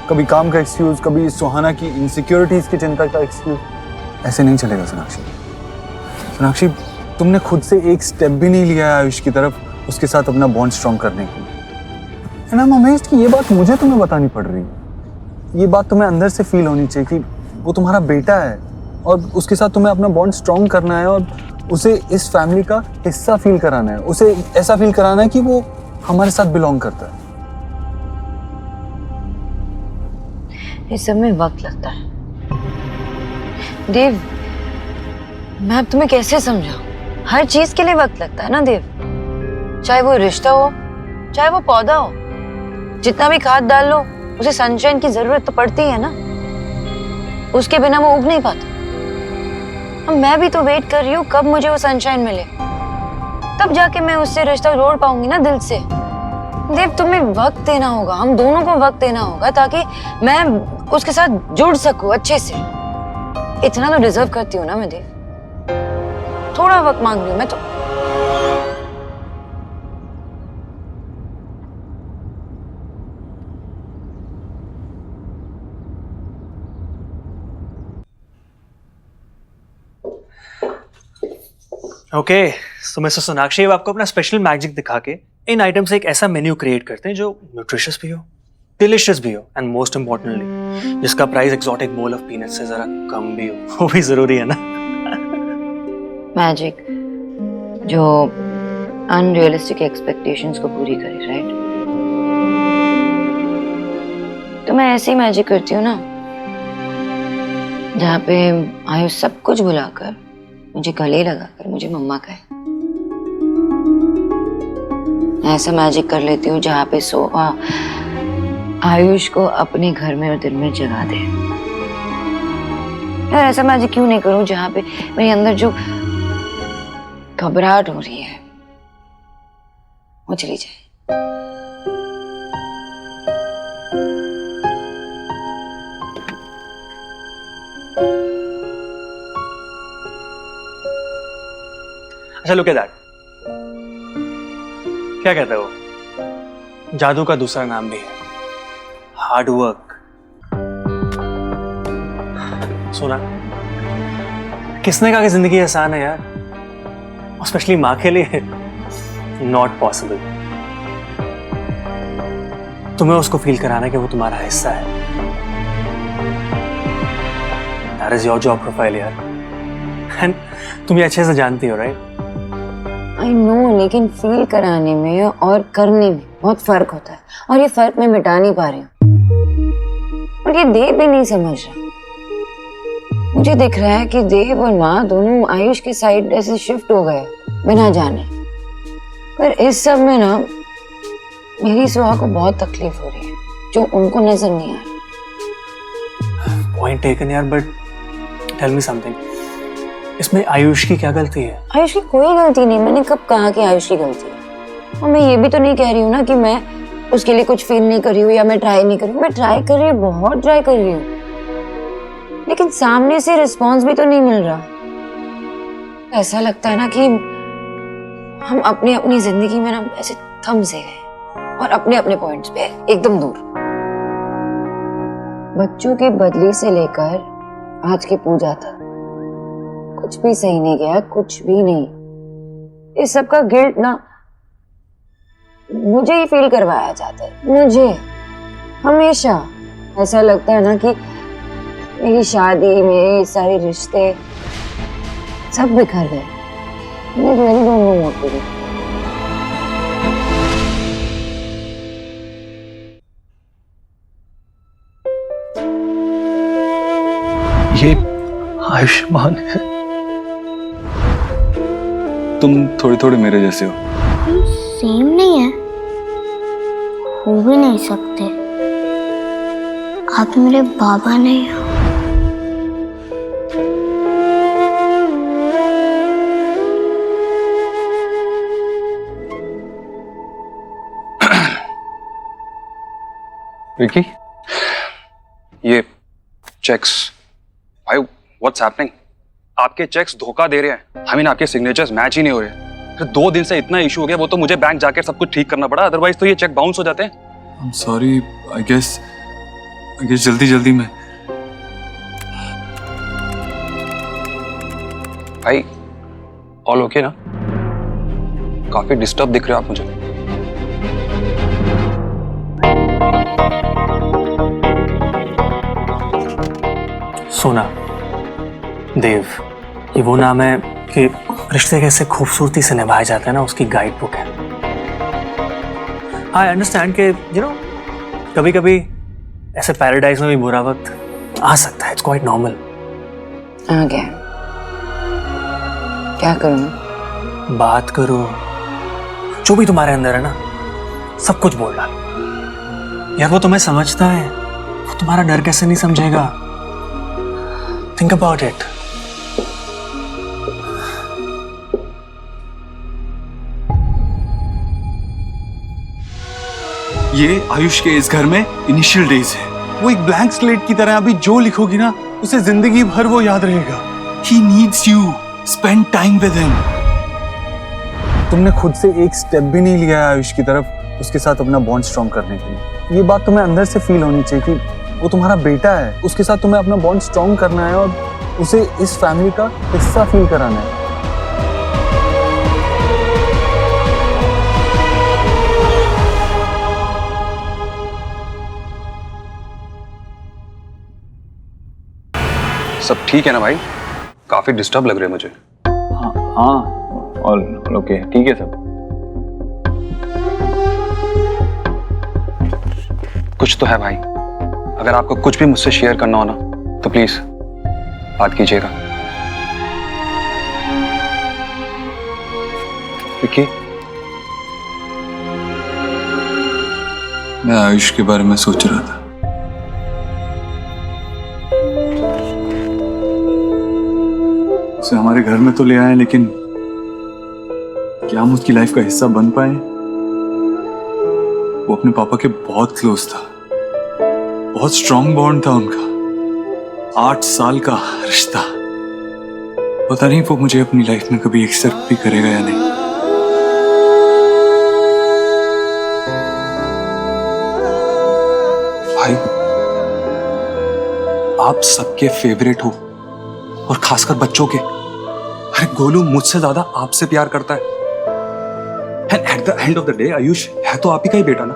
G: कभी काम का एक्सक्यूज, कभी सुहाना की इनसिक्योरिटीज की चिंता का एक्सक्यूज, ऐसे नहीं चलेगा सोनाक्षी। सोनाक्षी, तुमने खुद से एक स्टेप भी नहीं लिया है आयुष की तरफ उसके साथ अपना बॉन्ड स्ट्रॉन्ग करने के लिए। एंड आई एम अमेज्ड कि ये बात मुझे तुम्हें बतानी पड़ रही है। ये बात तुम्हें अंदर से फील होनी चाहिए कि वो तुम्हारा बेटा है और उसके साथ तुम्हें अपना बॉन्ड स्ट्रॉन्ग करना है और उसे इस फैमिली का हिस्सा फील कराना है, उसे ऐसा फील कराना है कि वो हमारे साथ बिलोंग करता है।
D: इस सब में वक्त लगता है देव। मैं अब तुम्हें कैसे समझाऊं? हर चीज के लिए वक्त लगता है ना देव। चाहे वो रिश्ता हो, चाहे वो पौधा हो। जितना भी खाद डाल लो, उसे सनशाइन की जरूरत तो पड़ती है ना। उसके बिना वो उग नहीं पाता। अब मैं भी तो वेट कर रही हूँ कब मुझे वो सनशाइन मिले, तब जाके मैं उससे रिश्ता जोड़ पाऊंगी ना दिल से। देव, तुम्हें वक्त देना होगा, हम दोनों को वक्त देना होगा ताकि मैं उसके साथ जुड़ सकूं अच्छे से। इतना तो डिजर्व करती हूँ ना मैं देव। थोड़ा वक्त मांग रही हूँ मैं तो।
J: ओके, तो मिस्टर सोनाक्षी, अब आपको अपना स्पेशल मैजिक दिखा के इन आइटम से एक ऐसा मेन्यू क्रिएट करते हैं जो न्यूट्रिशियस भी हो, डिलिशियस भी हो एंड मोस्ट इम्पोर्टेंटली जिसका price exotic bowl of peanut से जरा कम भी हो। वो भी जरूरी है ना।
D: मैजिक जो अनरियलिस्टिक एक्सपेक्टेशंस को पूरी करे, राइट? तो मैं ऐसी मैजिक करती हूँ ना जहाँ पे आयुष सब कुछ भुलाकर मुझे गले लगाकर मुझे मम्मा कहे। ऐसा मैजिक कर लेती हूँ जहाँ पे सोहा आयुष को अपने घर में और दिल में जगा दे। यार, ऐसा मैजिक क्यों नहीं करूँ जहाँ पे मेरे अंदर जो घबराहट हो रही है वो चली जाए।
J: अच्छा, लुक एट दैट। क्या कहते हो? जादू का दूसरा नाम भी है हार्ड वर्क। सुना, किसने कहा कि जिंदगी आसान है यार, स्पेशली माँ के लिए नॉट पॉसिबल। तुम्हें उसको फील कराना है कि वो तुम्हारा हिस्सा है। That is your job profile यार, एंड तुम ये अच्छे से जानती हो, राइट?
D: आई नो, लेकिन फील कराने में और करने में बहुत फर्क होता है और ये फर्क मैं मिटा नहीं पा रही हूँ। और ये देव भी नहीं समझ रहा। मुझे दिख रहा है कि देव और माँ दोनों आयुष की साइड ऐसे शिफ्ट हो गए बिना जाने। पर इस सब में ना मेरी सुहा को बहुत तकलीफ हो रही है जो उनको नजर नहीं आ रहा।
J: पॉइंट टेकन यार, बट टेल मी समथिंग। इसमें आयुष की क्या गलती है?
D: आयुष की कोई गलती नहीं, मैंने कब कहा कि आयुष की गलती है? और मैं ये भी तो नहीं कह रही हूँ ना कि मैं उसके लिए कुछ फील नहीं कर रही हूँ या मैं ट्राई नहीं कर रही हूँ। मैं ट्राई कर रही हूँ, बहुत ट्राई कर रही हूँ, लेकिन सामने से रिस्पॉन्स भी तो नहीं मिल रहा। ऐसा लगता है ना कि हम अपनी अपनी जिंदगी में ना ऐसे थम से गए और अपने अपने पॉइंट्स पे एकदम दूर। बच्चों की बदली से लेकर आज की पूजा तक कुछ भी सही नहीं गया, कुछ भी नहीं। इस सब का गिल्ट ना मुझे ही फील करवाया जाता है। मुझे हमेशा ऐसा लगता है ना कि मेरी शादी, मेरे सारे रिश्ते सब बिखर गए। मैं really don't know what to do.
G: ये आयुष्मान है। तुम थोड़े थोड़े मेरे जैसे हो।
A: सेम नहीं है, हो भी नहीं सकते। आप मेरे बाबा नहीं हो।
G: विकी, ये चेक्स, भाई व्हाट्स हैपनिंग? आपके चेक्स धोखा दे रहे हैं। आई मीन आपके सिग्नेचर्स मैच ही नहीं हो रहे। फिर 2 दिन से इतना इशू हो गया, वो तो मुझे बैंक जाकर सब कुछ ठीक करना पड़ा, अदरवाइज तो ये चेक बाउंस हो जाते हैं। I am sorry, I guess जल्दी में। भाई ऑल ओके ना? काफी डिस्टर्ब दिख रहे हो आप मुझे।
J: सोना, देव, ये वो नाम है कि रिश्ते कैसे खूबसूरती से निभाए जाते हैं ना, उसकी गाइड बुक है। आई अंडरस्टैंड कि कभी कभी ऐसे पैराडाइज में भी बुरा वक्त आ सकता है। It's quite normal.
D: आ गया, क्या करूं?
J: बात करो, जो भी तुम्हारे अंदर है ना सब कुछ बोल डाल। यार वो तुम्हें समझता है, वो तुम्हारा डर कैसे नहीं समझेगा? Think about it.
G: ये आयुष के इस घर में इनिशियल डेज है। वो एक ब्लैंक स्लेट की तरह, अभी जो लिखोगी ना उसे जिंदगी भर वो याद रहेगा। He needs you. Spend time with him.
O: तुमने खुद से एक स्टेप भी नहीं लिया है आयुष की तरफ, उसके साथ अपना बॉन्ड स्ट्रॉन्ग करने के लिए। ये बात तुम्हें अंदर से फील होनी चाहिए कि वो तुम्हारा बेटा है, उसके साथ तुम्हें अपना बॉन्ड स्ट्रॉन्ग करना है और उसे इस फैमिली का हिस्सा फील कराना है।
G: सब ठीक है ना भाई? काफी डिस्टर्ब लग रहे हैं मुझे।
O: हाँ, ऑल ओके, ठीक है सब।
G: कुछ तो है भाई। अगर आपको कुछ भी मुझसे शेयर करना हो ना तो प्लीज बात कीजिएगा। विकी, मैं आयुष के बारे में सोच रहा था। उसे हमारे घर में तो ले आए, लेकिन क्या हम उसकी लाइफ का हिस्सा बन पाए? वो अपने पापा के बहुत क्लोज था, बहुत स्ट्रॉन्ग बॉन्ड था उनका, 8 साल का रिश्ता। पता नहीं वो मुझे अपनी लाइफ में कभी एक्सेप्ट भी करेगा या नहीं। भाई, आप सबके फेवरेट हो और खासकर बच्चों के। अरे गोलू मुझसे ज्यादा आपसे प्यार करता है। And at the end of the day Ayush है तो आप ही का ही बेटा ना।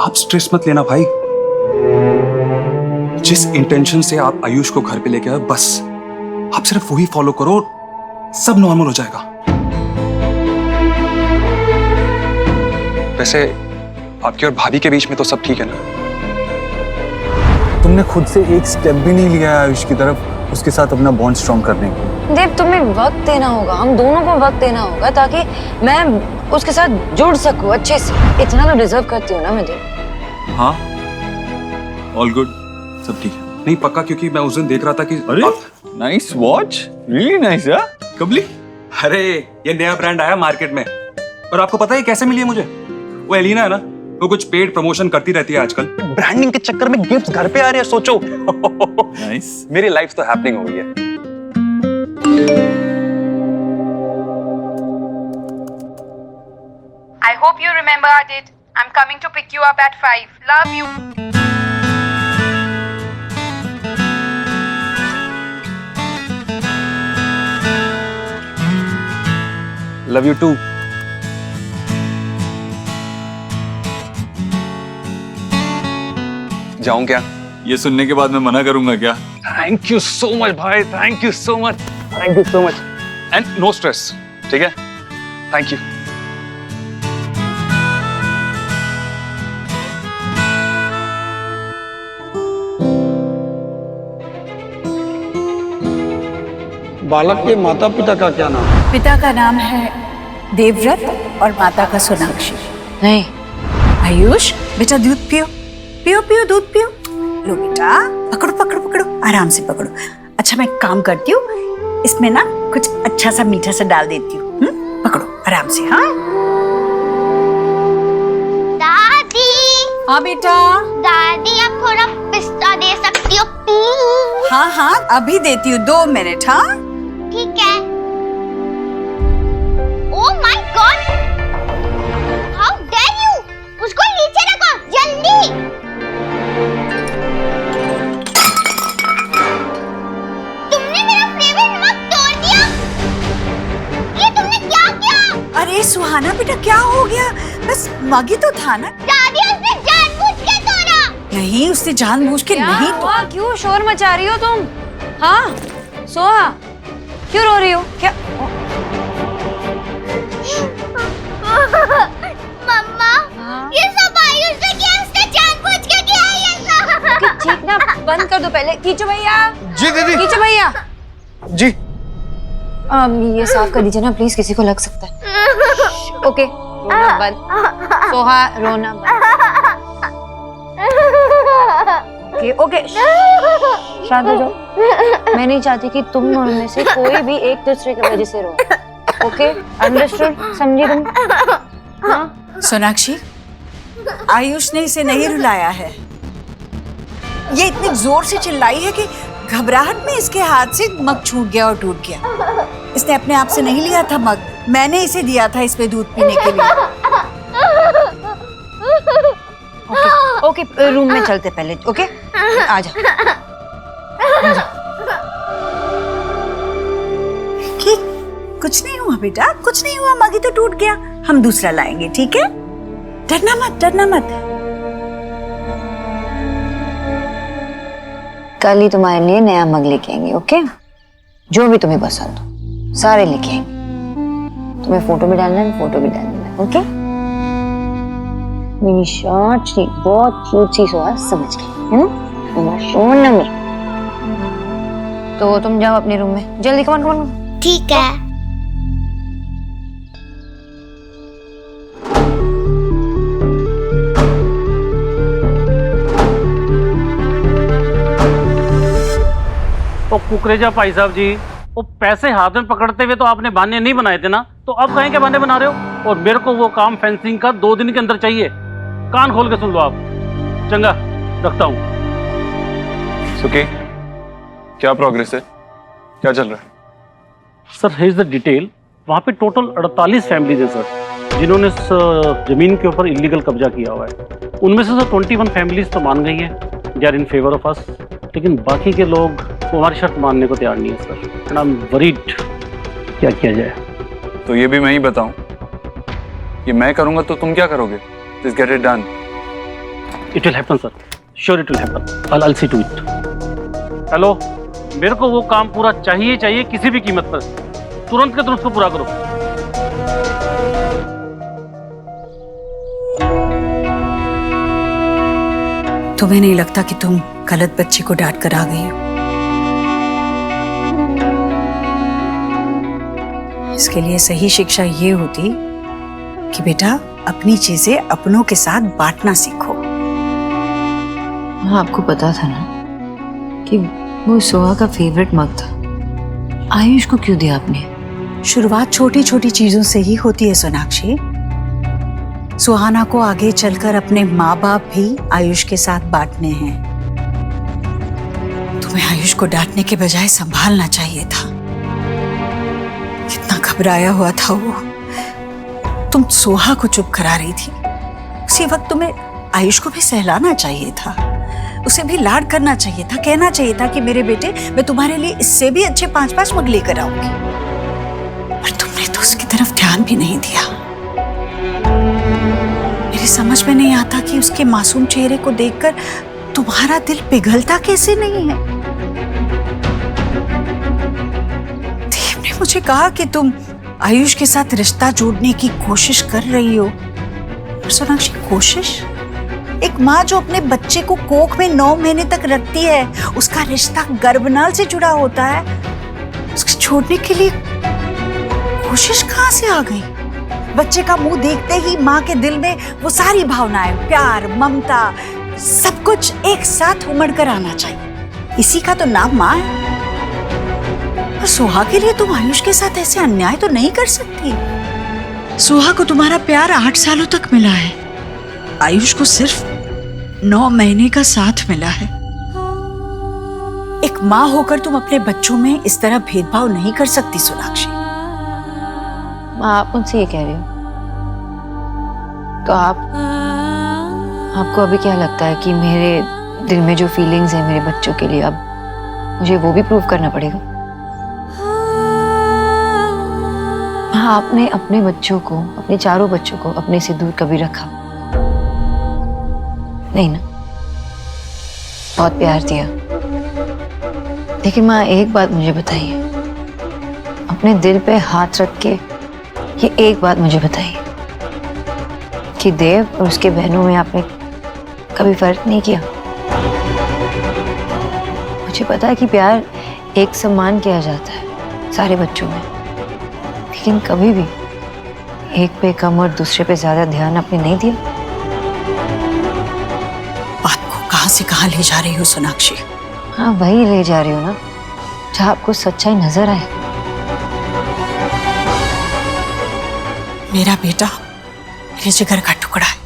G: आप स्ट्रेस मत लेना भाई। जिस इंटेंशन से आप आयुष को घर पे लेके आए, बस आप सिर्फ वही फॉलो करो, सब नॉर्मल हो जाएगा। वैसे आपकी और भाभी के बीच में तो सब ठीक है ना?
O: तुमने खुद से एक स्टेप भी नहीं लिया है आयुष की तरफ, उसके साथ अपना बॉन्ड स्ट्रॉन्ग करने के लिए।
D: देव, तुम्हें वक्त देना होगा, हम दोनों को वक्त देना होगा ताकि मैं उसके साथ जुड़ सकूं अच्छे से। इतना तो डिजर्व करती हूँ ना मैं देव।
G: हाँ, ऑल गुड, सब ठीक है। नहीं पक्का, क्योंकि मैं उस दिन देख रहा था कि
O: अरे नाइस वॉच, रियली नाइस। यार कब ली?
G: अरे ये नया ब्रांड आया मार्केट में, और आपको पता है कैसे मिली है मुझे? वो एलिना है ना, वो कुछ पेड प्रमोशन करती रहती है आजकल। ब्रांडिंग के चक्कर में गिफ्ट्स घर पे आ रहे हैं, सोचो।
O: नाइस।
G: मेरी लाइफ तो हैपनिंग हो गई है।
D: I hope you remembered it. I'm coming to pick you up at 5. Love you.
G: Love you too. जाऊं क्या?
O: ये सुनने के बाद मैं मना करूंगा क्या?
G: थैंक यू सो मच भाई, thank you so much, thank you so much. And no stress, ठीक है? Thank you.
M: बालक के माता पिता का क्या नाम है?
E: पिता का नाम है देवव्रत और माता का सोनाक्षी।
D: नहीं,
E: आयुष बेटा दूध पियो, पियो पियो दूध पियो। लो बेटा, पकड़ो पकड़ो पकड़ो, आराम से पकड़ो। अच्छा मैं एक काम करती हूँ, इसमें ना कुछ अच्छा सा मीठा सा डाल देती हूँ। पकड़ो आराम से। हाँ
A: दादी।
E: हाँ बेटा।
A: दादी आप थोड़ा पिस्ता दे सकती हो प्लीज?
E: हाँ हाँ अभी देती हूँ, 2 मिनट। हाँ
A: ठीक है। Oh my god, how dare you! उसको नीचे रखो जल्दी। तुमने मेरा फेवरेट नमक तोड़ दिया। ये तुमने क्या किया?
E: अरे सुहाना बेटा क्या हो गया? बस मग ही तो था ना।
A: दादी उसने जानबूझ के तोड़ा।
E: नहीं उसने जानबूझ के नहीं
D: हुआ? क्यों शोर मचा रही हो तुम? हाँ सोहा, क्यों रो रही हो? क्या?
A: मम्मा, ये सब आयुष ने किया, उसने जानबूझ के किया है ये सब।
D: चीखना बंद कर दो पहले। कीचो भैया।
K: जी दीदी।
D: कीचो भैया।
K: जी।
D: ये साफ कर दीजिए ना प्लीज, किसी को लग सकता है। ओके रोना बंद। सोहा रोना बंद। ओके शांत हो जाओ। मैं नहीं चाहती कि तुम उनमें से कोई भी एक दूसरे की वजह से रो। Okay understood? समझी तुम? हाँ?
E: सोनाक्षी, आयुष ने इसे नहीं रुलाया है। ये इतनी जोर से चिल्लाई है कि घबराहट में इसके हाथ से मग छूट गया और टूट गया। इसने अपने आप से नहीं लिया था मग, मैंने इसे दिया था इसमें दूध पीने के लिए।
D: ओके रूम में चलते पहले। ओके आजा।
E: कुछ नहीं हुआ बेटा, कुछ नहीं हुआ, मग ही तो टूट गया। हम दूसरा लाएंगे, ठीक है? डरना मत, डरना मत।
D: कल ही तुम्हारे लिए नया मग लेके आएंगे। ओके जो भी तुम्हें पसंद हो सारे लेके आएंगे। तुम्हें फोटो भी डालना है, फोटो भी डालना है। ओके मेरी शॉर्ट सी बहुत क्यूट सी सोहा, समझ गई है ना? सोना में तो तुम जाओ अपने रूम में जल्दी। कमान कमान।
A: ठीक है।
L: तो कुकरेजा भाई साहब जी, वो पैसे हाथ में पकड़ते हुए तो आपने बहाने नहीं बनाए थे ना, तो अब कहीं के बहाने बना रहे हो? और मेरे को वो काम फेंसिंग का 2 दिन के अंदर चाहिए। कान खोल के सुन लो आप। चंगा रखता हूँ।
O: सुके, क्या प्रोग्रेस है? क्या चल रहा है?
L: Sir here is the detail. वहाँ पे टोटल 48 फैमिलीज हैं सर, जिन्होंने इस जमीन के ऊपर इलीगल कब्जा किया हुआ है। उनमें से सर 21 फैमिलीज तो मान गई हैं, they are in favour of us, लेकिन बाकी के लोग वो हमारी शर्त मानने को तैयार नहीं है sir. And I am worried, क्या किया जाए?
O: तो ये भी मैं ही बताऊं, ये मैं करूंगा तो तुम क्या करोगे? Just get it done.
L: It will happen, sir. Sure, it will happen. I'll see to it. Hello, मेरे को वो काम पूरा चाहिए किसी भी कीमत पर। तुरंत के तुरंत उसको पूरा करो।
E: तुम्हें नहीं लगता कि तुम गलत बच्चे को डांट कर आ गई हो? इसके लिए सही शिक्षा ये होती कि बेटा अपनी चीजें अपनों के साथ बांटना सीखो।
D: हाँ आपको पता था ना कि वो सोहा का फेवरेट मग था। आयुष को क्यों दिया आपने?
E: शुरुआत छोटी छोटी चीजों से ही होती है सोनाक्षी। सुहाना को आगे चलकर अपने माँ बाप भी आयुष के साथ बांटने हैं। तुम्हें आयुष को डांटने के बजाय संभालना चाहिए था। कितना घबराया हुआ था वो। तुम सोहा को चुप करा रही थी, उसी वक्त तुम्हें आयुष को भी सहलाना चाहिए था, उसे भी लाड करना चाहिए था, कहना चाहिए था कि मेरे बेटे, मैं तुम्हारे लिए इससे भी अच्छे 5-5 मग लेकर आऊंगी। पर तुमने तो उसकी तरफ ध्यान भी नहीं दिया। मेरी समझ में नहीं आता कि उसके मासूम चेहरे को देखकर तुम्हारा दिल पिघलता कैसे नहीं है। देव ने मुझे कहा कि तुम आयुष के साथ रिश्ता जोड़ने की कोशिश कर रही हो। पर सोनाक्षी, कोशिश? एक माँ जो अपने बच्चे को कोख में 9 महीने तक रखती है, उसका रिश्ता गर्भनाल से जुड़ा होता है, उसको छोड़ने के लिए कोशिश कहाँ से आ गई? बच्चे का मुंह देखते ही माँ के दिल में वो सारी भावनाएं, प्यार, ममता, सब कुछ एक साथ उमड़ कर आना चाहिए। इसी का तो नाम माँ है। और सोहा के लिए तुम आयुष के साथ ऐसे अन्याय तो नहीं कर सकती। सोहा को तुम्हारा प्यार 8 सालों तक मिला है, आयुष को सिर्फ 9 महीने का साथ मिला है। एक माँ होकर तुम अपने बच्चों में इस तरह भेदभाव नहीं कर सकती सोनाक्षी।
D: माँ, आप मुझसे ये कह रही हो तो आपको अभी क्या लगता है कि मेरे दिल में जो फीलिंग्स हैं मेरे बच्चों के लिए, अब मुझे वो भी प्रूव करना पड़ेगा? हाँ, आपने अपने बच्चों को, अपने चारों बच्चों को अपने से दूर कभी रखा नहीं ना? बहुत प्यार दिया। लेकिन माँ, एक बात मुझे बताइए, अपने दिल पे हाथ रख के ये एक बात मुझे बताइए कि देव और उसके बहनों में आपने कभी फर्क नहीं किया? मुझे पता है कि प्यार एक समान किया जाता है सारे बच्चों में, लेकिन कभी भी एक पे कम और दूसरे पे ज्यादा ध्यान आपने नहीं दिया।
E: बात को कहां से कहां ले जा रही हो सोनाक्षी?
D: हाँ, वही ले जा रही हो ना जहाँ आपको सच्चाई नजर आए।
E: मेरा बेटा मेरे जिगर का टुकड़ा है,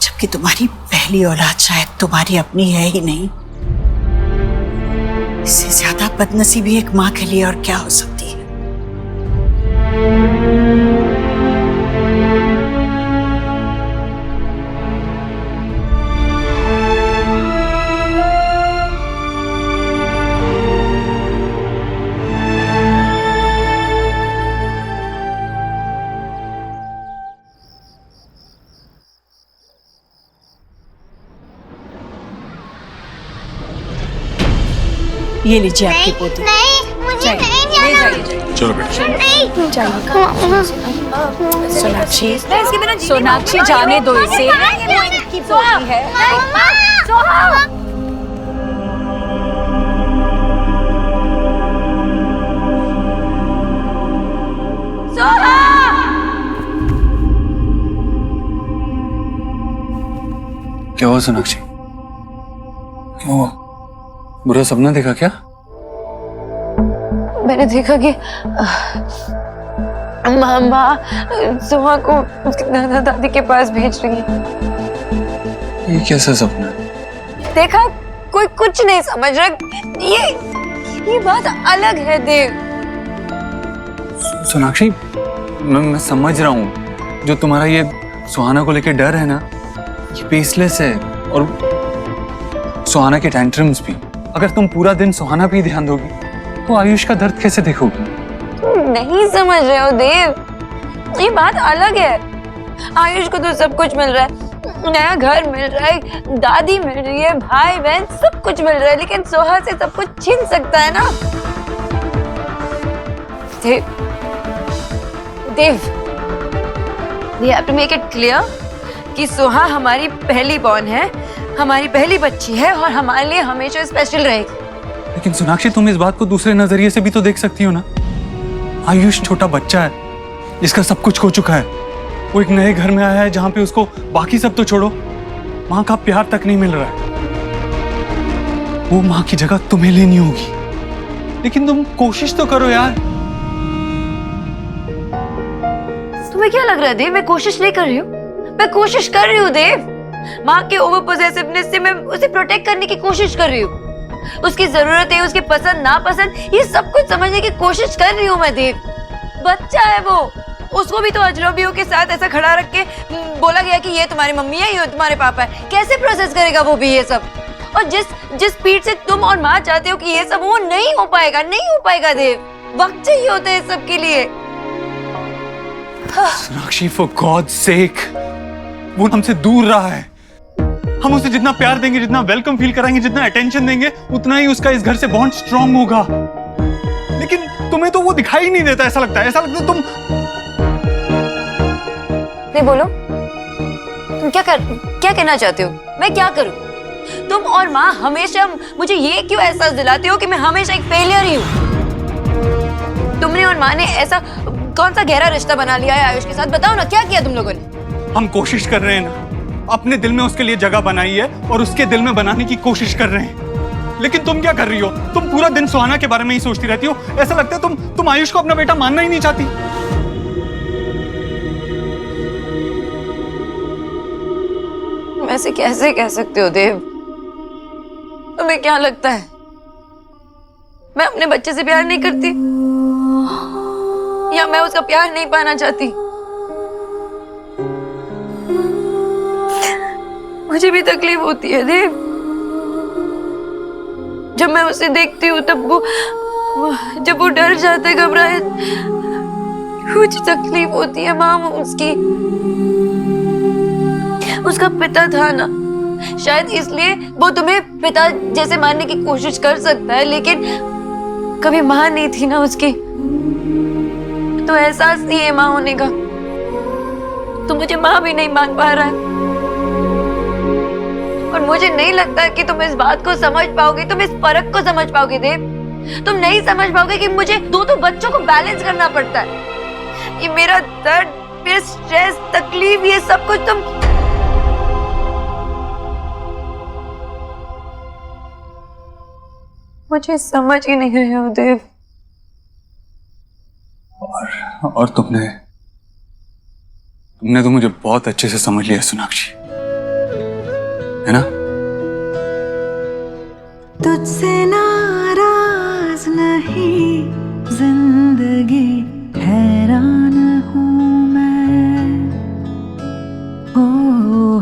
E: जबकि तुम्हारी पहली औलाद शायद तुम्हारी अपनी है ही नहीं। इससे ज्यादा बदनसीबी एक माँ के लिए और क्या हो सकती है? ये लीजिए आपकी पोती।
A: नहीं, मुझे नहीं जाना।
K: चलो बेटा।
A: नहीं
E: सोनाक्षी, सोनाक्षी जाने दो इसे। वो इनकी पोती है।
O: क्या हुआ सोनाक्षी? क्या हुआ? बुरा सपना देखा क्या?
D: मैंने देखा कि माँ सोहा को उसके दादा दादी के पास भेज रही है।
O: ये कैसा सपना है?
D: देखा, कोई कुछ नहीं समझ रहा। ये बात अलग है देव।
O: सोनाक्षी, मैं समझ रहा हूँ, जो तुम्हारा ये सुहाना को लेके डर है ना, ये बेसलेस है। और सुहाना के टेंट्रम्स भी। अगर तुम पूरा दिन सुहाना पे ही ध्यान दोगी तो आयुष का दर्द कैसे देखोगी?
D: नहीं समझ रहे हो देव, ये बात अलग है। आयुष को तो सब कुछ मिल रहा है, नया घर मिल रहा है, दादी मिल रही है, भाई बहन सब कुछ मिल रहा है, लेकिन सोहा से सब कुछ छीन सकता है ना। देव, we have to make it clear कि सोहा हमारी पहली बॉर्न है, हमारी पहली बच्ची है और हमारे लिए हमेशा स्पेशल रहेगी।
O: लेकिन सोनाक्षी, तुम इस बात को दूसरे नजरिए से भी तो देख सकती हो ना। आयुष छोटा बच्चा है जिसका सब कुछ खो चुका है। वो एक नए घर में आया है जहाँ पे उसको बाकी सब तो छोड़ो, माँ का प्यार तक नहीं मिल रहा है। वो माँ की जगह तुम्हें लेनी होगी, लेकिन तुम कोशिश तो करो यार।
D: तुम्हें क्या लग रहा है देव, मैं कोशिश नहीं कर रही हूँ? मैं कोशिश कर रही हूँ देव। माँ के ओवर पोजेसिवनेस से मैं उसे प्रोटेक्ट करने की कोशिश कर रही हूँ। उसकी जरूरत है, उसकी पसंद नापसंद, ये सब कुछ समझने की कोशिश कर रही हूँ मैं देव। बच्चा है वो, उसको भी तो अजनबियों के साथ ऐसा खड़ा रख के बोला गया कि ये तुम्हारी मम्मी है, ये तुम्हारे पापा है। कैसे प्रोसेस करेगा वो भी ये सब? और जिस स्पीड से तुम और माँ चाहते हो कि ये सब वो नहीं हो पाएगा, नहीं हो पाएगा देव। वक्त चाहिए होता है सब के लिए।
O: सोनाक्षी, फॉर गॉड्स सेक, वो हमसे दूर रहा है। हम उसे जितना प्यार देंगे, जितना वेलकम फील कराएंगे, जितना अटेंशन देंगे, उतना ही उसका इस घर से बॉन्ड स्ट्रांग होगा। लेकिन तुम्हें तो वो दिखाई नहीं देता, ऐसा लगता है तुम
D: नहीं। बोलो, तुम क्या कहना चाहते हो? मैं क्या करूं? तुम और माँ हमेशा मुझे ये क्यों एहसास दिलाते हो कि मैं हमेशा एक फेलियर ही हूँ? तुमने और माँ ने ऐसा कौन सा गहरा रिश्ता बना लिया है आयुष के साथ? बताओ ना, क्या किया तुम लोगों ने?
O: हम कोशिश कर रहे हैं ना, अपने दिल में उसके लिए जगह बनाई है और उसके दिल में बनाने की कोशिश कर रहे हैं। लेकिन तुम क्या कर रही हो? तुम पूरा दिन सुहाना के बारे में ही सोचती रहती हो। ऐसा लगता है तुम आयुष को अपना बेटा मानना ही नहीं चाहती।
D: तुम ऐसे कैसे कह सकते हो देव? तुम्हें क्या लगता है मैं अपने बच्चे से प्यार नहीं करती, या मैं उसका प्यार नहीं पाना चाहती? मुझे भी तकलीफ होती है देव। जब मैं उसे देखती हूँ तब जब वो डर जाता है, घबराए, कुछ तकलीफ होती है। माँ उसका पिता था ना, शायद इसलिए वो तुम्हें पिता जैसे मानने की कोशिश कर सकता है, लेकिन कभी माँ नहीं थी ना उसकी, तो एहसास नहीं है माँ होने का। तो मुझे माँ भी नहीं मान पा रहा है, और मुझे नहीं लगता कि तुम इस बात को समझ पाओगे, तुम इस फर्क को समझ पाओगे देव। तुम नहीं समझ पाओगे कि मुझे दो बच्चों को बैलेंस करना पड़ता है। ये मेरा दर्द, मेरा स्ट्रेस, तकलीफ, ये सब कुछ तुम मुझे समझ ही नहीं रहे हो देव।
O: और तुमने तो मुझे बहुत अच्छे से समझ लिया सोनाक्षी, है ना?
N: तुझसे नाराज नहीं जिंदगी, हैरान हूँ मैं, हो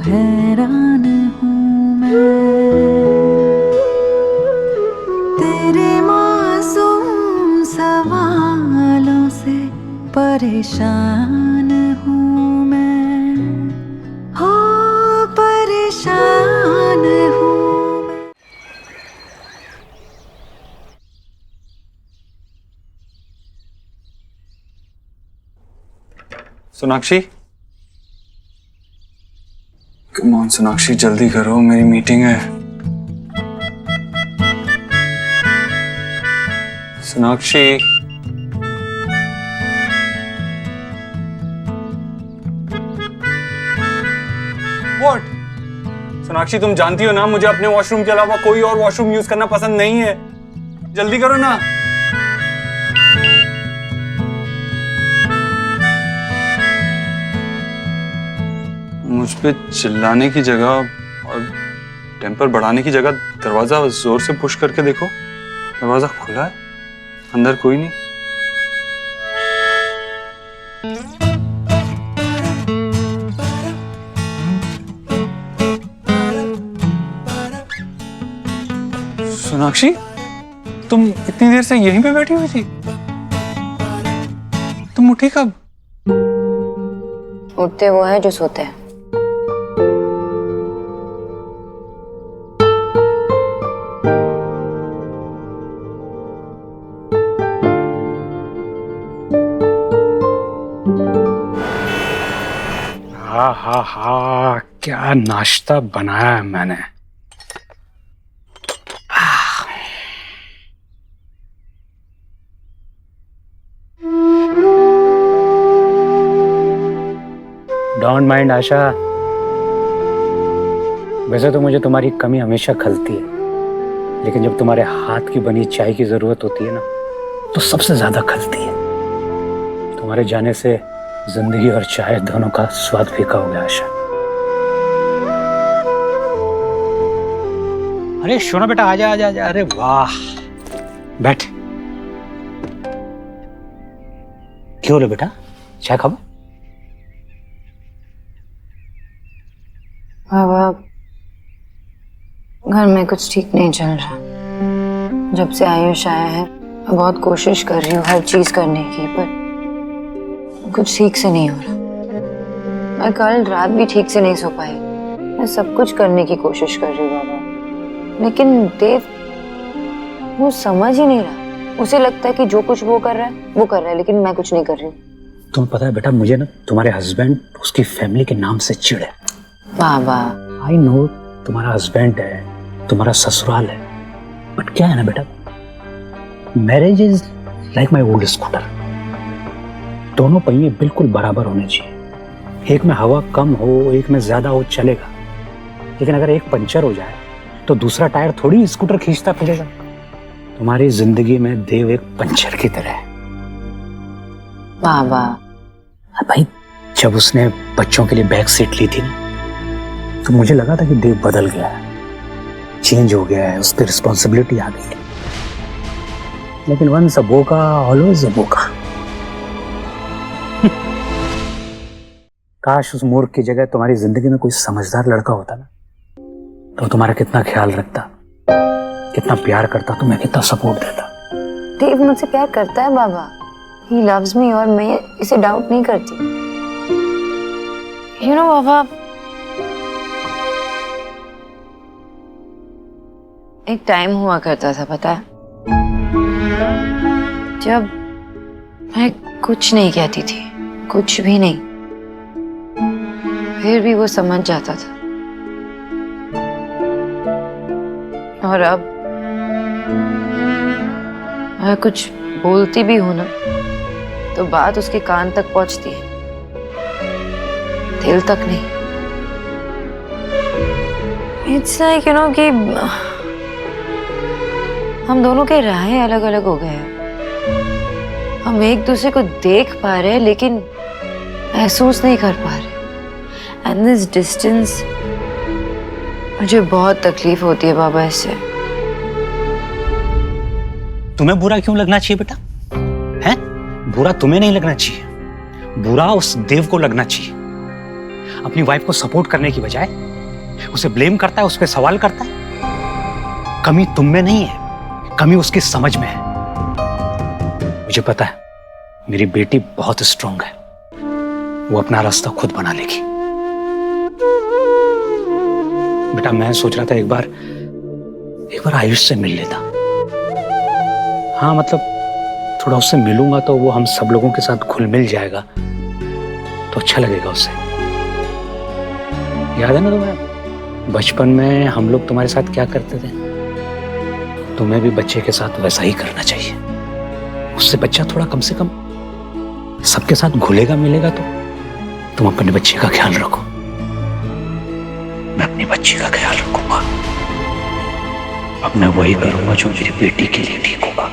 N: हैरान हूँ मैं। तेरे मासूम सवालों से परेशान हूँ मैं, हो परेशान हूँ।
O: सोनाक्षी, कम ऑन सोनाक्षी, जल्दी करो, मेरी मीटिंग है। सोनाक्षी, व्हाट? सोनाक्षी, तुम जानती हो ना मुझे अपने वॉशरूम के अलावा कोई और वॉशरूम यूज करना पसंद नहीं है। जल्दी करो ना। मुझ पे चिल्लाने की जगह और टेम्पर बढ़ाने की जगह दरवाजा जोर से पुश करके देखो, दरवाजा खुला है, अंदर कोई नहीं। सोनाक्षी, तुम इतनी देर से यहीं पे बैठी हुई थी? तुम उठी कब?
D: उठते वो है जो सोते हैं।
L: हा, क्या नाश्ता बनाया है मैंने। डोंट माइंड आशा, वैसे तो मुझे तुम्हारी कमी हमेशा खलती है, लेकिन जब तुम्हारे हाथ की बनी चाय की जरूरत होती है ना, तो सबसे ज्यादा खलती है। तुम्हारे जाने से जिंदगी और चाय दोनों का स्वाद फीका हो गया आशा। अरे शोना बेटा, आजा आजा आजा। अरे वाह, बैठ। क्यों रे बेटा, चाय खाओ?
D: बाबा, घर में कुछ ठीक नहीं चल रहा। जब से आयुष आया है मैं बहुत कोशिश कर रही हूँ हर चीज करने की, पर कुछ ठीक से नहीं हो रहा। मैं कल रात भी ठीक से नहीं सो पाई। मैं सब कुछ करने की कोशिश कर रही हूँ बाबा, लेकिन देव वो समझ ही नहीं रहा। उसे लगता है कि जो कुछ वो कर रहा है, लेकिन मैं कुछ नहीं कर रही हूँ।
L: तुम्हें पता है बेटा, मुझे ना तुम्हारे हस्बैंड उसकी फैमिली के नाम से चिढ़ है।
D: बाबा,
L: आई नो तुम्हारा हस्बैंड है, तुम्हारा ससुराल है, बट क्या है ना बेटा, marriage is like my old scooter. दोनों पहिए बिल्कुल बराबर होने चाहिए। एक में हवा कम हो, एक में ज्यादा हो, चलेगा। लेकिन अगर एक पंचर हो जाए तो दूसरा टायर थोड़ी स्कूटर खींचता फिरेगा। तुम्हारी जिंदगी में देव एक पंचर की तरह है
D: बाबा।
L: भाई, जब उसने बच्चों के लिए बैक सीट ली थी ना, तो मुझे लगा था कि देव बदल गया है, चेंज हो गया है, उस पर रिस्पॉन्सिबिलिटी आ गई है। लेकिन वंस अ बोका ऑलवेज अ बोका। काश उस मूर्ख की जगह तुम्हारी जिंदगी में कोई समझदार लड़का होता ना, तो तुम्हारा कितना ख्याल रखता, कितना प्यार करता, तुम्हें कितना सपोर्ट देता।
D: देव मुझसे प्यार करता है बाबा। He loves me और मैं इसे डाउट नहीं करती। You know बाबा, एक टाइम हुआ करता था पता है, जब मैं कुछ नहीं कहती थी, कुछ भी नहीं, फिर भी वो समझ जाता था। और अब मैं कुछ बोलती भी हूं ना, तो बात उसके कान तक पहुंचती है, दिल तक नहीं। इट्स लाइक यू नो कि हम दोनों के राहें अलग अलग हो गए हैं। हम एक दूसरे को देख पा रहे हैं लेकिन महसूस नहीं कर पा रहे। एंड दिस डिस्टेंस, मुझे बहुत तकलीफ होती है बाबा इससे।
L: तुम्हें बुरा क्यों लगना चाहिए बेटा? हैं? बुरा तुम्हें नहीं लगना चाहिए, बुरा उस देव को लगना चाहिए। अपनी वाइफ को सपोर्ट करने की बजाय उसे ब्लेम करता है, उस पर सवाल करता है। कमी तुम में नहीं है, कमी उसकी समझ में है। मुझे पता है मेरी बेटी बहुत स्ट्रांग है, वो अपना रास्ता खुद बना लेगी। बेटा, मैं सोच रहा था एक बार आयुष से मिल लेता। हाँ, मतलब थोड़ा उससे मिलूंगा तो वो हम सब लोगों के साथ घुल मिल जाएगा, तो अच्छा लगेगा उसे। याद है ना तुम्हें, बचपन में हम लोग तुम्हारे साथ क्या करते थे? तुम्हें भी बच्चे के साथ वैसा ही करना चाहिए। उससे बच्चा थोड़ा कम से कम सबके साथ घुलेगा मिलेगा। तो तुम अपने बच्चे का ख्याल रखो, मैं अपनी बच्ची का ख्याल रखूंगा। अब मैं वही करूंगा जो मेरी बेटी के लिए ठीक होगा।